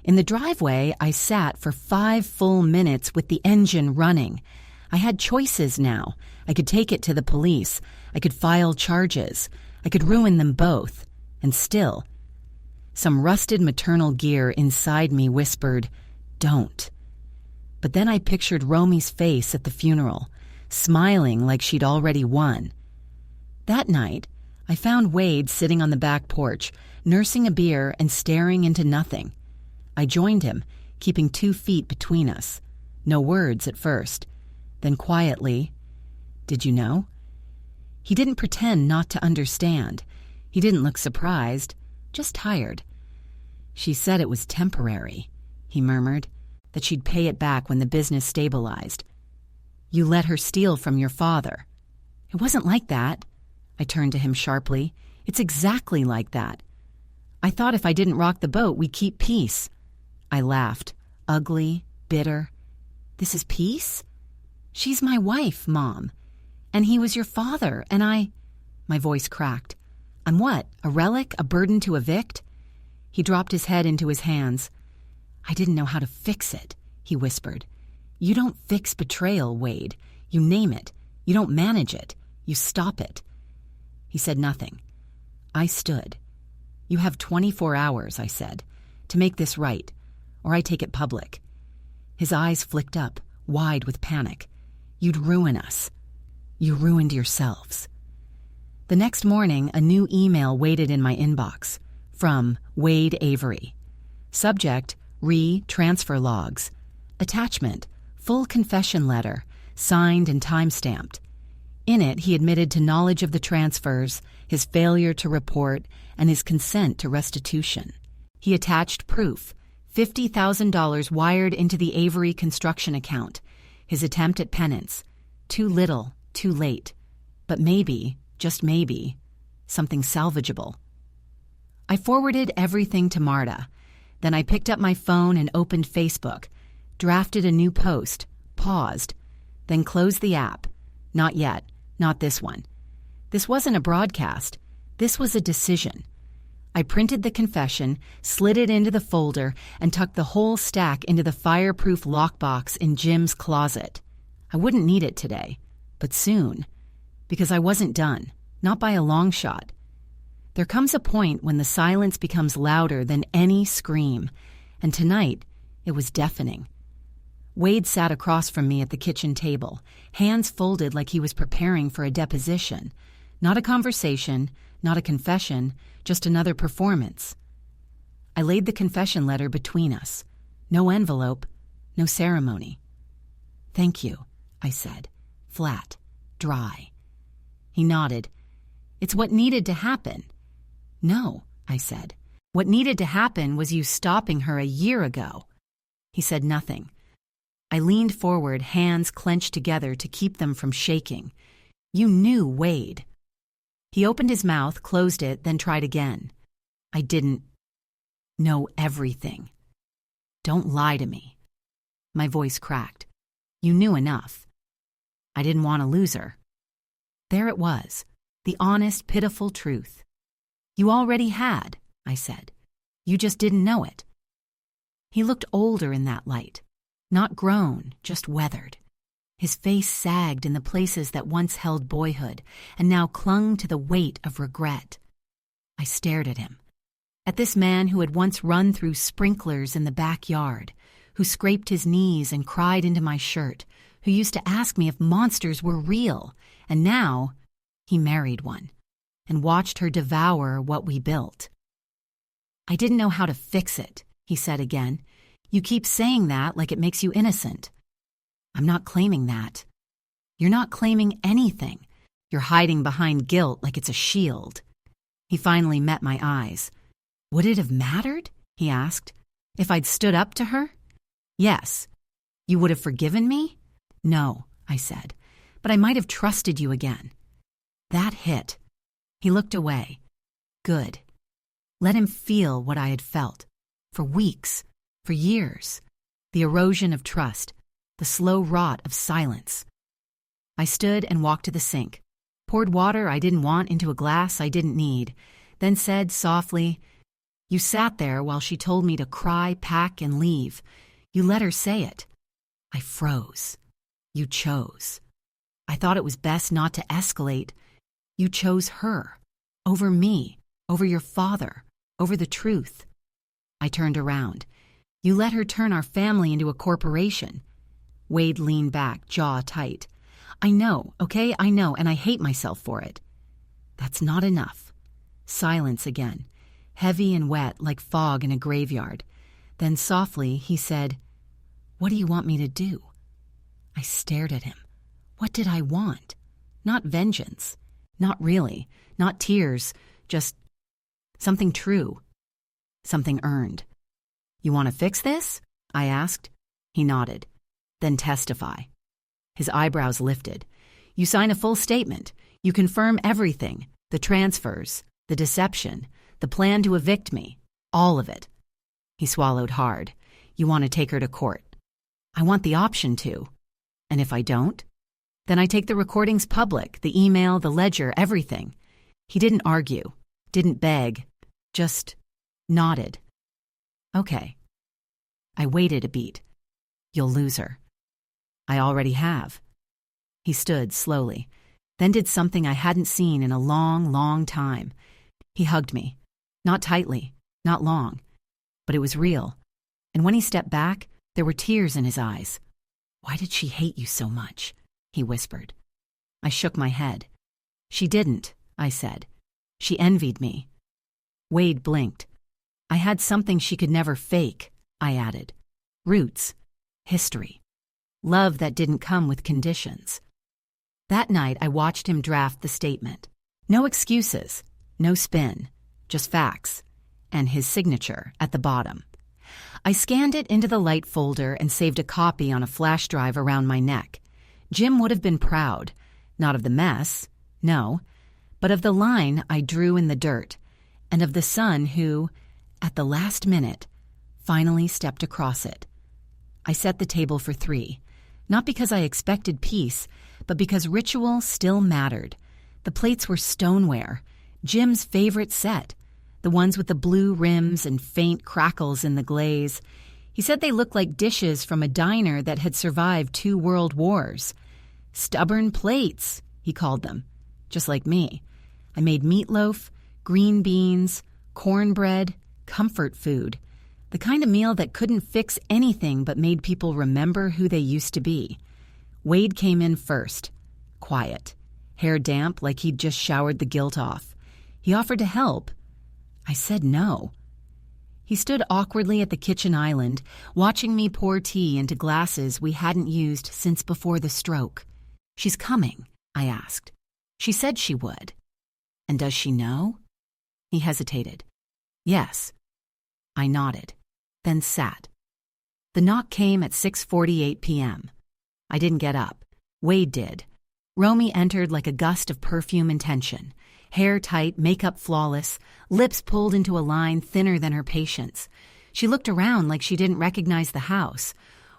In the driveway, I sat for 5 full minutes with the engine running. I had choices now. I could take it to the police. I could file charges. I could ruin them both. And still, some rusted maternal gear inside me whispered, "Don't." But then I pictured Romy's face at the funeral, smiling like she'd already won. That night, I found Wade sitting on the back porch, nursing a beer and staring into nothing. I joined him, keeping 2 feet between us. No words at first. Then quietly, "Did you know?" He didn't pretend not to understand. He didn't look surprised, just tired. "She said it was temporary," he murmured, "that she'd pay it back when the business stabilized. You let her steal from your father." "It wasn't like that." I turned to him sharply. "It's exactly like that. I thought if I didn't rock the boat, we'd keep peace." I laughed, ugly, bitter. "This is peace? She's my wife, Mom. And he was your father, and I—" My voice cracked. "I'm what, a relic, a burden to evict?" He dropped his head into his hands. "I didn't know how to fix it," he whispered. "You don't fix betrayal, Wade. You name it. You don't manage it. You stop it." He said nothing. I stood. "You have 24 hours, I said, to make this right, or I take it public." His eyes flicked up, wide with panic. "You'd ruin us. You ruined yourselves." The next morning, a new email waited in my inbox. From Wade Avery. Subject, transfer logs. Attachment, full confession letter, signed and time-stamped. In it, he admitted to knowledge of the transfers, his failure to report, and his consent to restitution. He attached proof, $50,000 wired into the Avery construction account, his attempt at penance. Too little, too late. But maybe, just maybe, something salvageable. I forwarded everything to Marta. Then I picked up my phone and opened Facebook, drafted a new post, paused, then closed the app. Not yet, not this one. This wasn't a broadcast. This was a decision. I printed the confession, slid it into the folder, and tucked the whole stack into the fireproof lockbox in Jim's closet. I wouldn't need it today, but soon, because I wasn't done, not by a long shot. There comes a point when the silence becomes louder than any scream, and tonight it was deafening. Wade sat across from me at the kitchen table, hands folded like he was preparing for a deposition. Not a conversation, not a confession, just another performance. I laid the confession letter between us. No envelope, no ceremony. "Thank you," I said, flat, dry. He nodded. "It's what needed to happen." "No," I said. "What needed to happen was you stopping her a year ago." He said nothing. I leaned forward, hands clenched together to keep them from shaking. "You knew Wade." He opened his mouth, closed it, then tried again. "I didn't know everything." "Don't lie to me." My voice cracked. "You knew enough." I didn't want to lose her. There it was, the honest, pitiful truth. "You already had," I said. "You just didn't know it." He looked older in that light. Not grown, just weathered. His face sagged in the places that once held boyhood and now clung to the weight of regret. I stared at him. At this man who had once run through sprinklers in the backyard, who scraped his knees and cried into my shirt, who used to ask me if monsters were real, and now he married one and watched her devour what we built. "I didn't know how to fix it," he said again. "You keep saying that like it makes you innocent." "I'm not claiming that." "You're not claiming anything. You're hiding behind guilt like it's a shield." He finally met my eyes. "Would it have mattered?" he asked. "If I'd stood up to her?" "Yes." "You would have forgiven me?" "No," I said, "but I might have trusted you again." That hit. He looked away. Good. Let him feel what I had felt. For weeks, for years. The erosion of trust, the slow rot of silence. I stood and walked to the sink, poured water I didn't want into a glass I didn't need, then said softly, "You sat there while she told me to cry, pack, and leave. You let her say it." I froze. "You chose. I thought it was best not to escalate. You chose her, over me, over your father, over the truth." I turned around. "You let her turn our family into a corporation." Wade leaned back, jaw tight. "I know, okay, I know, and I hate myself for it." "That's not enough." Silence again, heavy and wet like fog in a graveyard. Then softly he said, "What do you want me to do?" I stared at him. What did I want? Not vengeance. Not really. Not tears. Just something true. Something earned. "You want to fix this?" I asked. He nodded. "Then testify." His eyebrows lifted. "You sign a full statement. You confirm everything. The transfers, the deception, the plan to evict me. All of it." He swallowed hard. "You want to take her to court?" "I want the option to." "And if I don't?" "Then I take the recordings public, the email, the ledger, everything." He didn't argue, didn't beg, just nodded. "Okay." I waited a beat. "You'll lose her." "I already have." He stood slowly, then did something I hadn't seen in a long, long time. He hugged me. Not tightly, not long, but it was real. And when he stepped back, there were tears in his eyes. "Why did she hate you so much?" he whispered. I shook my head. "She didn't," I said. "She envied me." Wade blinked. I had something she could never fake, I added. Roots. History. Love that didn't come with conditions. That night, I watched him draft the statement. No excuses, no spin, just facts, and his signature at the bottom. I scanned it into the light folder and saved a copy on a flash drive around my neck. Jim would have been proud, not of the mess, no, but of the line I drew in the dirt, and of the son who, at the last minute, finally stepped across it. I set the table for 3, not because I expected peace, but because ritual still mattered. The plates were stoneware, Jim's favorite set, the ones with the blue rims and faint crackles in the glaze. He said they looked like dishes from a diner that had survived 2 world wars. Stubborn plates, he called them, just like me. I made meatloaf, green beans, cornbread, comfort food, the kind of meal that couldn't fix anything but made people remember who they used to be. Wade came in first, quiet, hair damp like he'd just showered the guilt off. He offered to help. I said no. He stood awkwardly at the kitchen island, watching me pour tea into glasses we hadn't used since before the stroke. She's coming, I asked. She said she would. And does she know? He hesitated. Yes. I nodded, then sat. The knock came at 6:48 p.m. I didn't get up. Wade did. Romy entered like a gust of perfume and tension. Hair tight, makeup flawless, lips pulled into a line thinner than her patience. She looked around like she didn't recognize the house,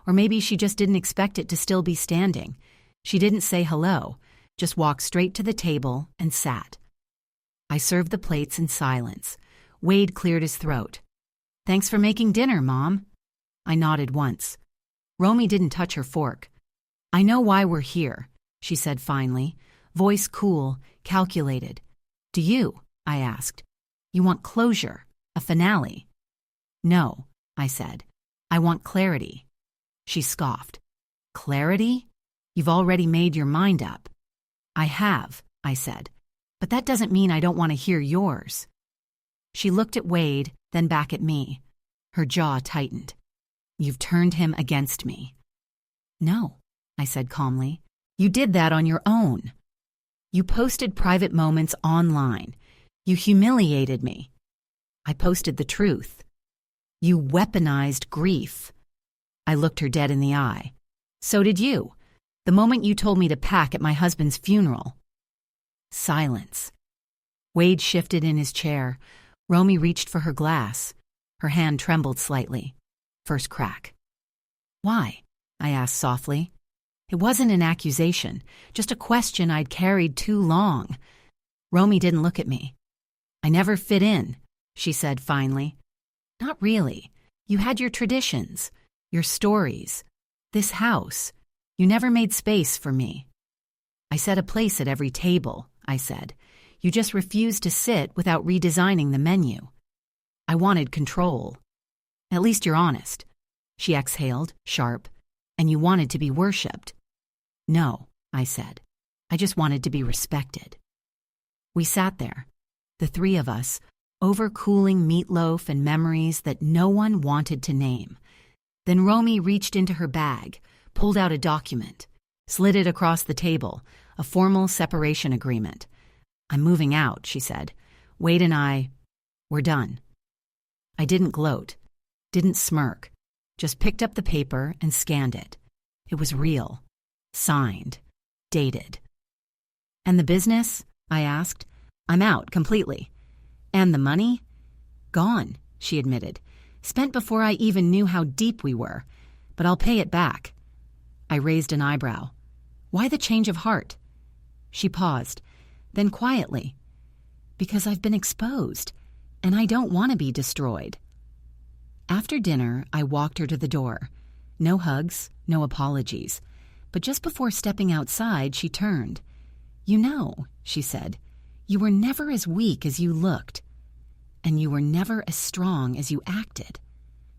or maybe she just didn't expect it to still be standing. She didn't say hello, just walked straight to the table and sat. I served the plates in silence. Wade cleared his throat. Thanks for making dinner, Mom. I nodded once. Romy didn't touch her fork. I know why we're here, she said finally, voice cool, calculated. Do you? I asked. You want closure, a finale? No, I said. I want clarity. She scoffed. Clarity? You've already made your mind up. I have, I said, but that doesn't mean I don't want to hear yours. She looked at Wade, then back at me. Her jaw tightened. You've turned him against me. No, I said calmly. You did that on your own. You posted private moments online. You humiliated me. I posted the truth. You weaponized grief. I looked her dead in the eye. So did you, the moment you told me to pack at my husband's funeral. Silence. Wade shifted in his chair. Romy reached for her glass. Her hand trembled slightly. First crack. Why? I asked softly. It wasn't an accusation, just a question I'd carried too long. Romy didn't look at me. I never fit in, she said finally. Not really. You had your traditions, your stories, this house. You never made space for me. I set a place at every table, I said. You just refused to sit without redesigning the menu. I wanted control. At least you're honest. She exhaled, sharp. And you wanted to be worshipped. No, I said. I just wanted to be respected. We sat there, the 3 of us, overcooling meatloaf and memories that no one wanted to name. Then Romy reached into her bag, pulled out a document, slid it across the table, a formal separation agreement. I'm moving out, she said. Wade and we're done. I didn't gloat, didn't smirk, just picked up the paper and scanned it. It was real. Signed. Dated. And the business? I asked. I'm out completely. And the money? Gone, she admitted. Spent before I even knew how deep we were. But I'll pay it back. I raised an eyebrow. Why the change of heart? She paused, then quietly. Because I've been exposed, and I don't want to be destroyed. After dinner, I walked her to the door. No hugs, no apologies. But just before stepping outside, she turned. You know, she said, you were never as weak as you looked. And you were never as strong as you acted.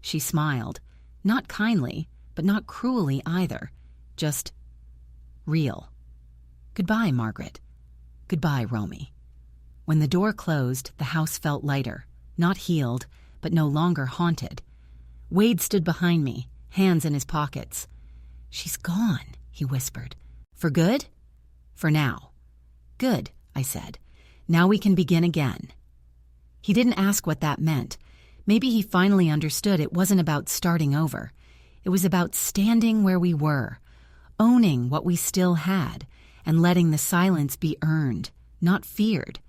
She smiled, not kindly, but not cruelly either. Just real. Goodbye, Margaret. Goodbye, Romy. When the door closed, the house felt lighter. not healed, but no longer haunted. Wade stood behind me, hands in his pockets. "She's gone," he whispered. "For good?" "For now." "Good," I said. "Now we can begin again." He didn't ask what that meant. Maybe he finally understood it wasn't about starting over. It was about standing where we were, owning what we still had, and letting the silence be earned, not feared.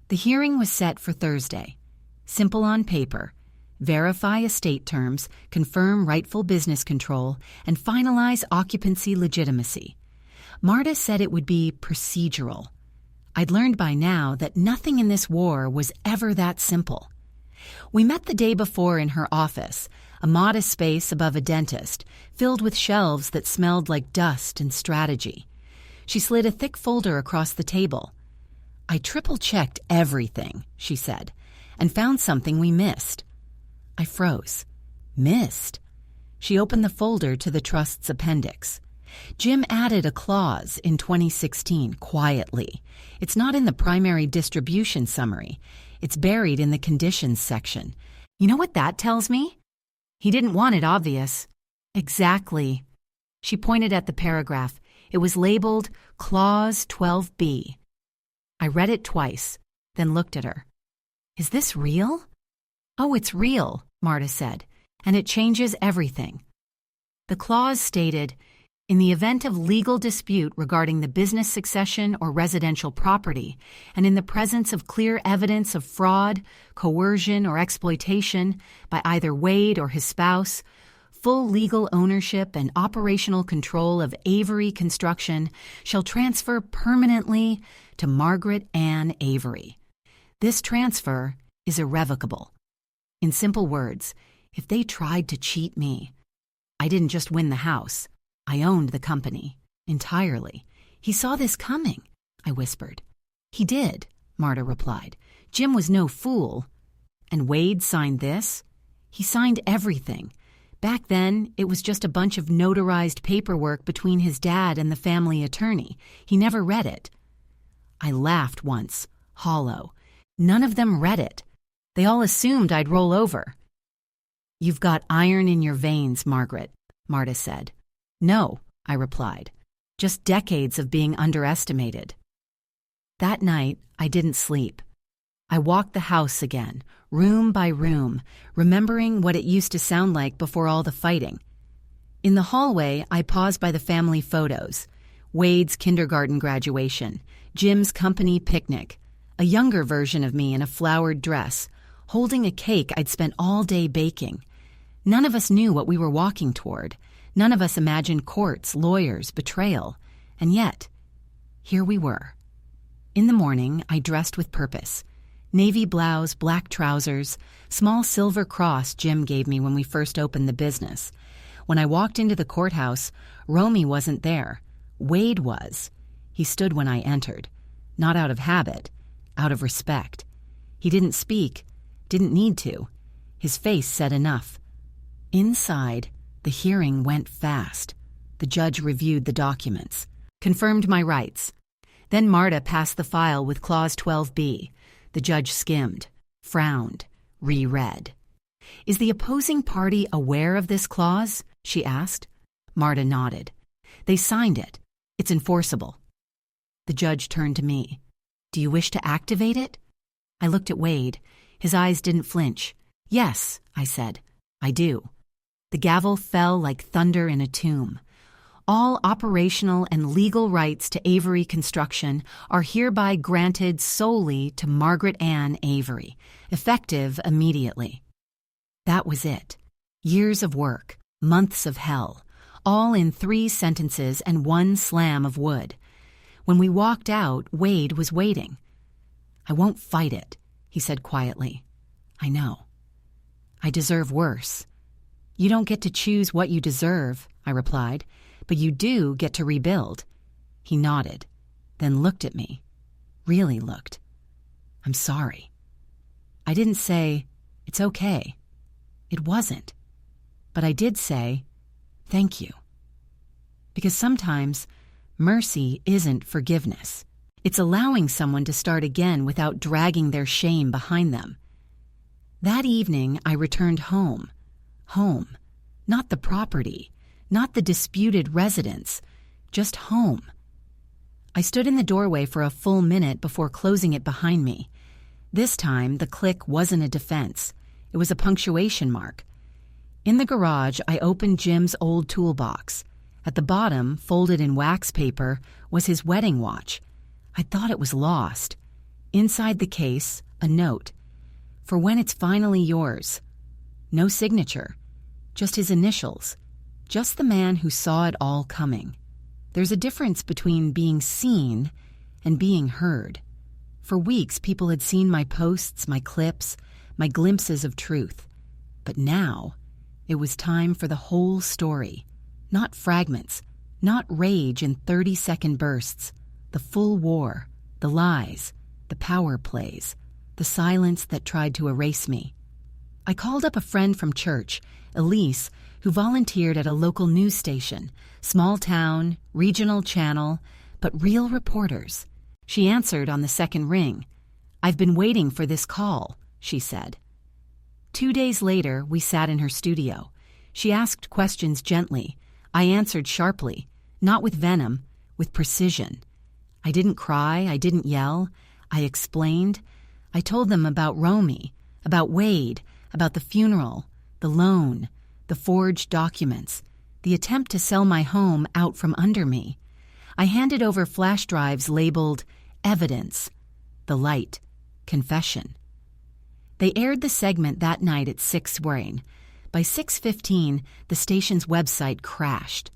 The hearing was set for Thursday. Simple on paper. Verify estate terms, confirm rightful business control, and finalize occupancy legitimacy. Marta said it would be procedural. I'd learned by now that nothing in this war was ever that simple. We met the day before in her office, a modest space above a dentist, filled with shelves that smelled like dust and strategy. She slid a thick folder across the table. "I triple-checked everything," she said, "and found something we missed." I froze. Missed? She opened the folder to the trust's appendix. Jim added a clause in 2016, quietly. It's not in the primary distribution summary. It's buried in the conditions section. You know what that tells me? He didn't want it obvious. Exactly. She pointed at the paragraph. It was labeled Clause 12B. I read it twice, then looked at her. "Is this real?" "Oh, it's real," Marta said, "and it changes everything." The clause stated, "In the event of legal dispute regarding the business succession or residential property, and in the presence of clear evidence of fraud, coercion, or exploitation by either Wade or his spouse, full legal ownership and operational control of Avery Construction shall transfer permanently to Margaret Ann Avery. This transfer is irrevocable." In simple words, if they tried to cheat me, I didn't just win the house. I owned the company, entirely. "He saw this coming," I whispered. "He did," Marta replied. "Jim was no fool." "And Wade signed this?" "He signed everything. Back then, it was just a bunch of notarized paperwork between his dad and the family attorney. He never read it." I laughed once, hollow. None of them read it. They all assumed I'd roll over. "You've got iron in your veins, Margaret," Marta said. "No," I replied. "Just decades of being underestimated." That night, I didn't sleep. I walked the house again, room by room, remembering what it used to sound like before all the fighting. In the hallway, I paused by the family photos. Wade's kindergarten graduation, Jim's company picnic, a younger version of me in a flowered dress, holding a cake I'd spent all day baking. None of us knew what we were walking toward. None of us imagined courts, lawyers, betrayal. And yet, here we were. In the morning, I dressed with purpose. Navy blouse, black trousers, small silver cross Jim gave me when we first opened the business. When I walked into the courthouse, Romy wasn't there. Wade was. He stood when I entered. Not out of habit, out of respect. He didn't speak, didn't need to. His face said enough. Inside, the hearing went fast. The judge reviewed the documents, confirmed my rights. Then Marta passed the file with Clause 12B. The judge skimmed, frowned, reread. "Is the opposing party aware of this clause?" she asked. Marta nodded. "They signed it. It's enforceable." The judge turned to me. "Do you wish to activate it?" I looked at Wade. His eyes didn't flinch. "Yes," I said. "I do." The gavel fell like thunder in a tomb. "All operational and legal rights to Avery Construction are hereby granted solely to Margaret Ann Avery, effective immediately." That was it. Years of work, months of hell, all in 3 sentences and 1 slam of wood. When we walked out, Wade was waiting. "I won't fight it," he said quietly. "I know. I deserve worse." "You don't get to choose what you deserve," I replied, "but you do get to rebuild." He nodded, then looked at me. Really looked. "I'm sorry." I didn't say, "It's okay." It wasn't. But I did say, "Thank you." Because sometimes, mercy isn't forgiveness. It's allowing someone to start again without dragging their shame behind them. That evening, I returned home. Home. Not the property, not the disputed residence, just home. I stood in the doorway for a full minute before closing it behind me. This time, the click wasn't a defense. It was a punctuation mark. In the garage, I opened Jim's old toolbox. At the bottom, folded in wax paper, was his wedding watch. I thought it was lost. Inside the case, a note. For when it's finally yours. No signature. Just his initials. Just the man who saw it all coming. There's a difference between being seen and being heard. For weeks, people had seen my posts, my clips, my glimpses of truth. But now, it was time for the whole story. Not fragments, not rage in 30-second bursts. The full war, the lies, the power plays, the silence that tried to erase me. I called up a friend from church, Elise, who volunteered at a local news station, small town, regional channel, but real reporters. She answered on the second ring. "I've been waiting for this call," she said. 2 days later, we sat in her studio. She asked questions gently. I answered sharply, not with venom, with precision. I didn't cry, I didn't yell. I explained. I told them about Romy, about Wade, about the funeral, the loan, the forged documents, the attempt to sell my home out from under me. I handed over flash drives labeled Evidence, The Light, Confession. They aired the segment that night at 6 Brain. By 6:15, the station's website crashed.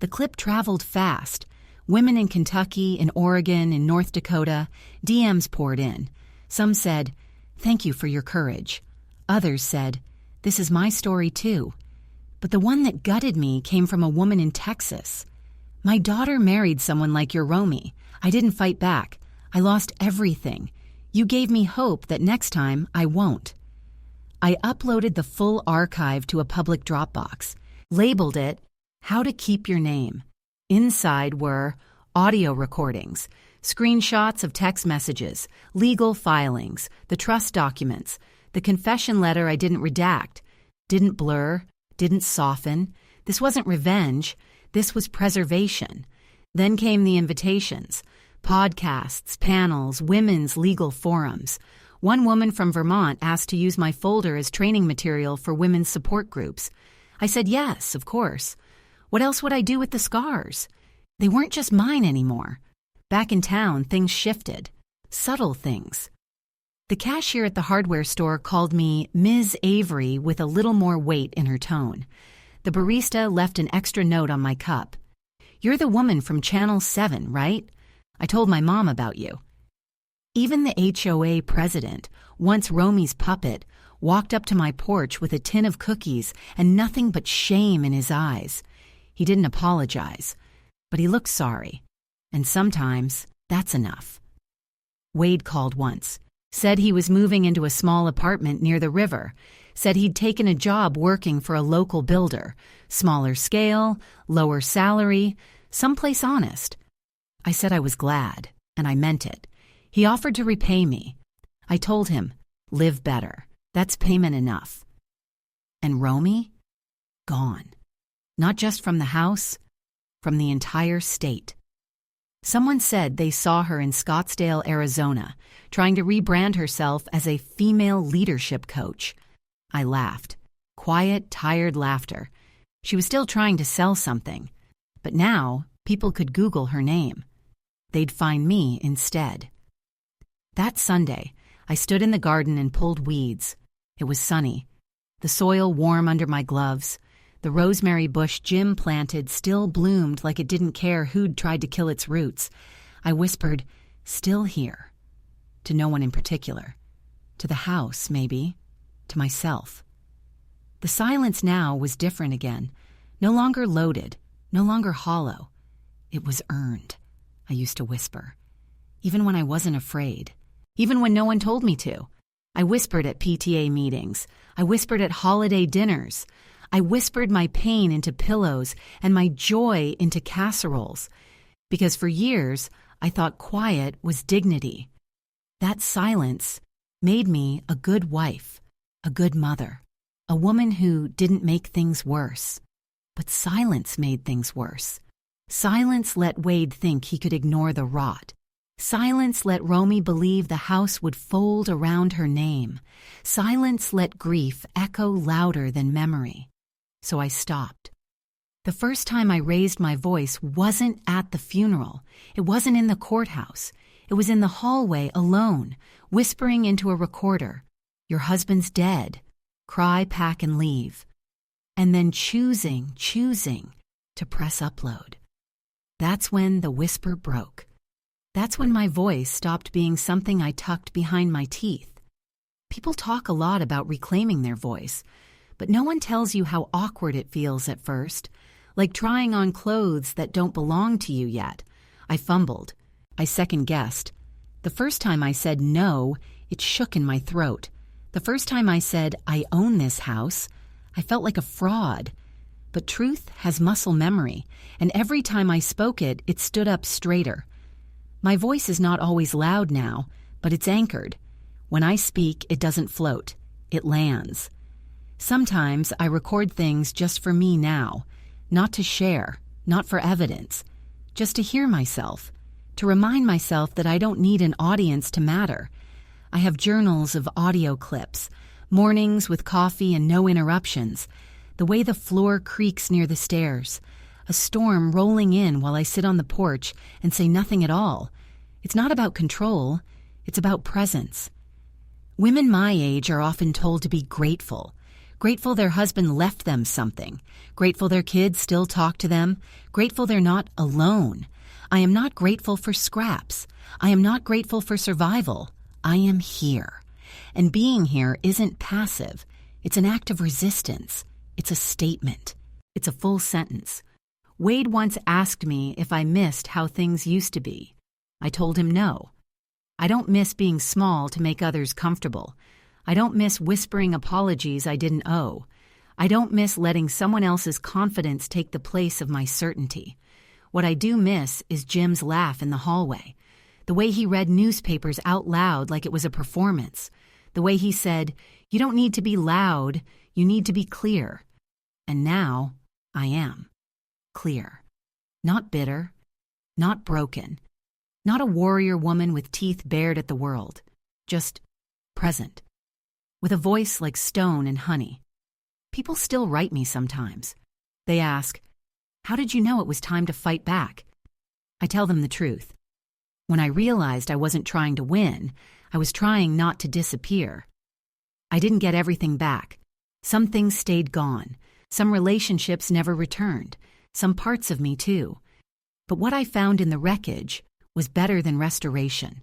The clip traveled fast. Women in Kentucky, in Oregon, in North Dakota, DMs poured in. Some said, "Thank you for your courage." Others said, "This is my story too." But the one that gutted me came from a woman in Texas. "My daughter married someone like your Romy. I didn't fight back. I lost everything. You gave me hope that next time I won't." I uploaded the full archive to a public Dropbox, labeled it, "How to Keep Your Name." Inside were audio recordings, screenshots of text messages, legal filings, the trust documents, the confession letter I didn't redact, didn't blur, didn't soften. This wasn't revenge. This was preservation. Then came the invitations, podcasts, panels, women's legal forums. One woman from Vermont asked to use my folder as training material for women's support groups. I said yes, of course. What else would I do with the scars? They weren't just mine anymore. Back in town, things shifted. Subtle things. The cashier at the hardware store called me Ms. Avery with a little more weight in her tone. The barista left an extra note on my cup. "You're the woman from Channel 7, right? I told my mom about you." Even the HOA president, once Romy's puppet, walked up to my porch with a tin of cookies and nothing but shame in his eyes. He didn't apologize, but he looked sorry. And sometimes, that's enough. Wade called once, said he was moving into a small apartment near the river, said he'd taken a job working for a local builder, smaller scale, lower salary, someplace honest. I said I was glad, and I meant it. He offered to repay me. I told him, live better. That's payment enough. And Romy? Gone. Not just from the house, from the entire state. Someone said they saw her in Scottsdale, Arizona, trying to rebrand herself as a female leadership coach. I laughed. Quiet, tired laughter. She was still trying to sell something. But now, people could Google her name. They'd find me instead. That Sunday, I stood in the garden and pulled weeds. It was sunny. The soil warm under my gloves. The rosemary bush Jim planted still bloomed like it didn't care who'd tried to kill its roots. I whispered, "Still here." To no one in particular. To the house, maybe. To myself. The silence now was different again. No longer loaded. No longer hollow. It was earned, I used to whisper. Even when I wasn't afraid. Even when no one told me to. I whispered at PTA meetings. I whispered at holiday dinners. I whispered my pain into pillows and my joy into casseroles. Because for years, I thought quiet was dignity. That silence made me a good wife, a good mother, a woman who didn't make things worse. But silence made things worse. Silence let Wade think he could ignore the rot. Silence let Romy believe the house would fold around her name. Silence let grief echo louder than memory. So I stopped. The first time I raised my voice wasn't at the funeral. It wasn't in the courthouse. It was in the hallway alone, whispering into a recorder, "Your husband's dead. Cry, pack, and leave." And then choosing to press upload. That's when the whisper broke. That's when my voice stopped being something I tucked behind my teeth. People talk a lot about reclaiming their voice, but no one tells you how awkward it feels at first, like trying on clothes that don't belong to you yet. I fumbled. I second-guessed. The first time I said no, it shook in my throat. The first time I said, "I own this house," I felt like a fraud. But truth has muscle memory, and every time I spoke it, it stood up straighter. My voice is not always loud now, but it's anchored. When I speak, it doesn't float. It lands. Sometimes I record things just for me now, not to share, not for evidence, just to hear myself, to remind myself that I don't need an audience to matter. I have journals of audio clips, mornings with coffee and no interruptions, the way the floor creaks near the stairs, a storm rolling in while I sit on the porch and say nothing at all. It's not about control, it's about presence. Women my age are often told to be grateful. Grateful their husband left them something. Grateful their kids still talk to them. Grateful they're not alone. I am not grateful for scraps. I am not grateful for survival. I am here. And being here isn't passive. It's an act of resistance. It's a statement. It's a full sentence. Wade once asked me if I missed how things used to be. I told him no. I don't miss being small to make others comfortable. I don't miss whispering apologies I didn't owe. I don't miss letting someone else's confidence take the place of my certainty. What I do miss is Jim's laugh in the hallway, the way he read newspapers out loud like it was a performance, the way he said, "You don't need to be loud, you need to be clear." And now I am clear, not bitter, not broken, not a warrior woman with teeth bared at the world, just present, with a voice like stone and honey. People still write me sometimes. They ask, "How did you know it was time to fight back?" I tell them the truth. When I realized I wasn't trying to win, I was trying not to disappear. I didn't get everything back. Some things stayed gone. Some relationships never returned. Some parts of me too. But what I found in the wreckage was better than restoration.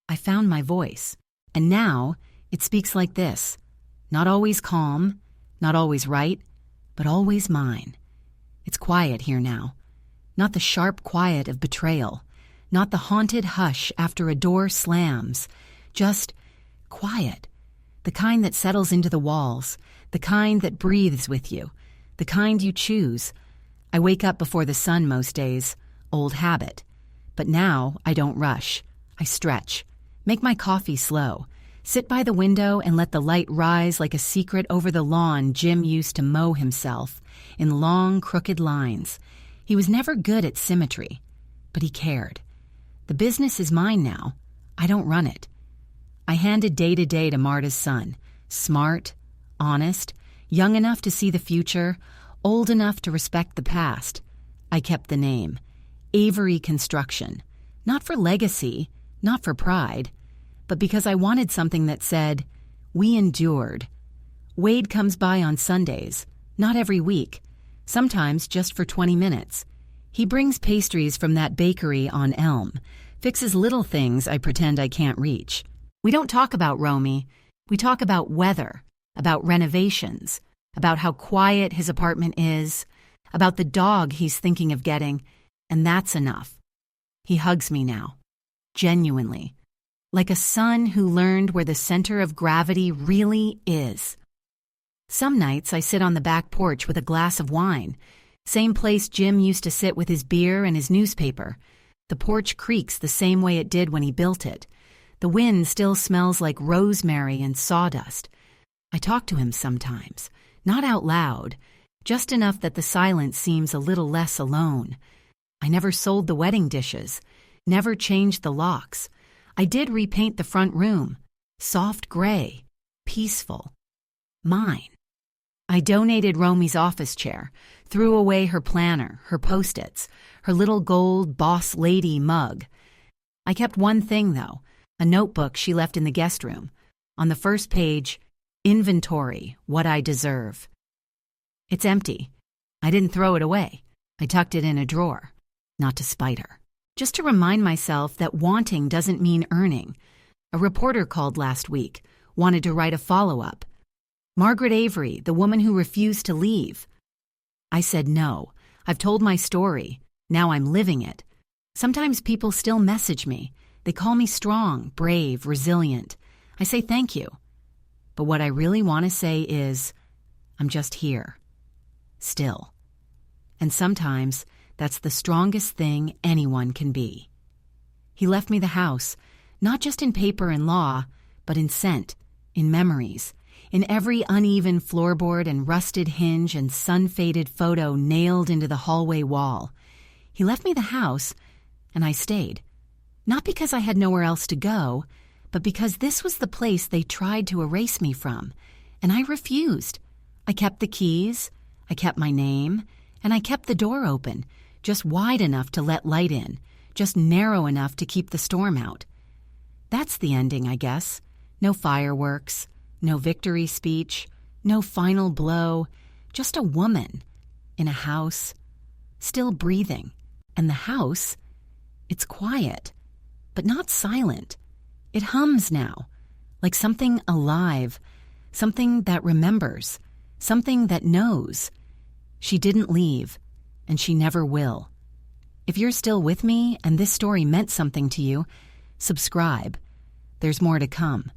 I found my voice, and now it speaks like this. Not always calm, not always right, but always mine. It's quiet here now. Not the sharp quiet of betrayal. Not the haunted hush after a door slams. Just quiet. The kind that settles into the walls. The kind that breathes with you. The kind you choose. I wake up before the sun most days. Old habit. But now I don't rush. I stretch. Make my coffee slow. Sit by the window and let the light rise like a secret over the lawn Jim used to mow himself, in long, crooked lines. He was never good at symmetry, but he cared. The business is mine now. I don't run it. I handed day to day to Marta's son. Smart, honest, young enough to see the future, old enough to respect the past. I kept the name. Avery Construction. Not for legacy, not for pride, but because I wanted something that said, "We endured." Wade comes by on Sundays, not every week, sometimes just for 20 minutes. He brings pastries from that bakery on Elm, fixes little things I pretend I can't reach. We don't talk about Romy. We talk about weather, about renovations, about how quiet his apartment is, about the dog he's thinking of getting, and that's enough. He hugs me now, genuinely, like a son who learned where the center of gravity really is. Some nights I sit on the back porch with a glass of wine, same place Jim used to sit with his beer and his newspaper. The porch creaks the same way it did when he built it. The wind still smells like rosemary and sawdust. I talk to him sometimes, not out loud, just enough that the silence seems a little less alone. I never sold the wedding dishes, never changed the locks. I did repaint the front room, soft gray, peaceful, mine. I donated Romy's office chair, threw away her planner, her Post-its, her little gold boss lady mug. I kept one thing, though, a notebook she left in the guest room. On the first page, inventory, what I deserve. It's empty. I didn't throw it away. I tucked it in a drawer, not to spite her. Just to remind myself that wanting doesn't mean earning. A reporter called last week, wanted to write a follow-up. Margaret Avery, the woman who refused to leave. I said no. I've told my story. Now I'm living it. Sometimes people still message me. They call me strong, brave, resilient. I say thank you. But what I really want to say is, I'm just here. Still. And sometimes that's the strongest thing anyone can be. He left me the house, not just in paper and law, but in scent, in memories, in every uneven floorboard and rusted hinge and sun-faded photo nailed into the hallway wall. He left me the house, and I stayed. Not because I had nowhere else to go, but because this was the place they tried to erase me from, and I refused. I kept the keys, I kept my name, and I kept the door open, just wide enough to let light in, just narrow enough to keep the storm out. That's the ending, I guess. No fireworks, no victory speech, no final blow, just a woman in a house, still breathing. And the house, it's quiet, but not silent. It hums now, like something alive, something that remembers, something that knows. She didn't leave, and she never will. If you're still with me and this story meant something to you, subscribe. There's more to come.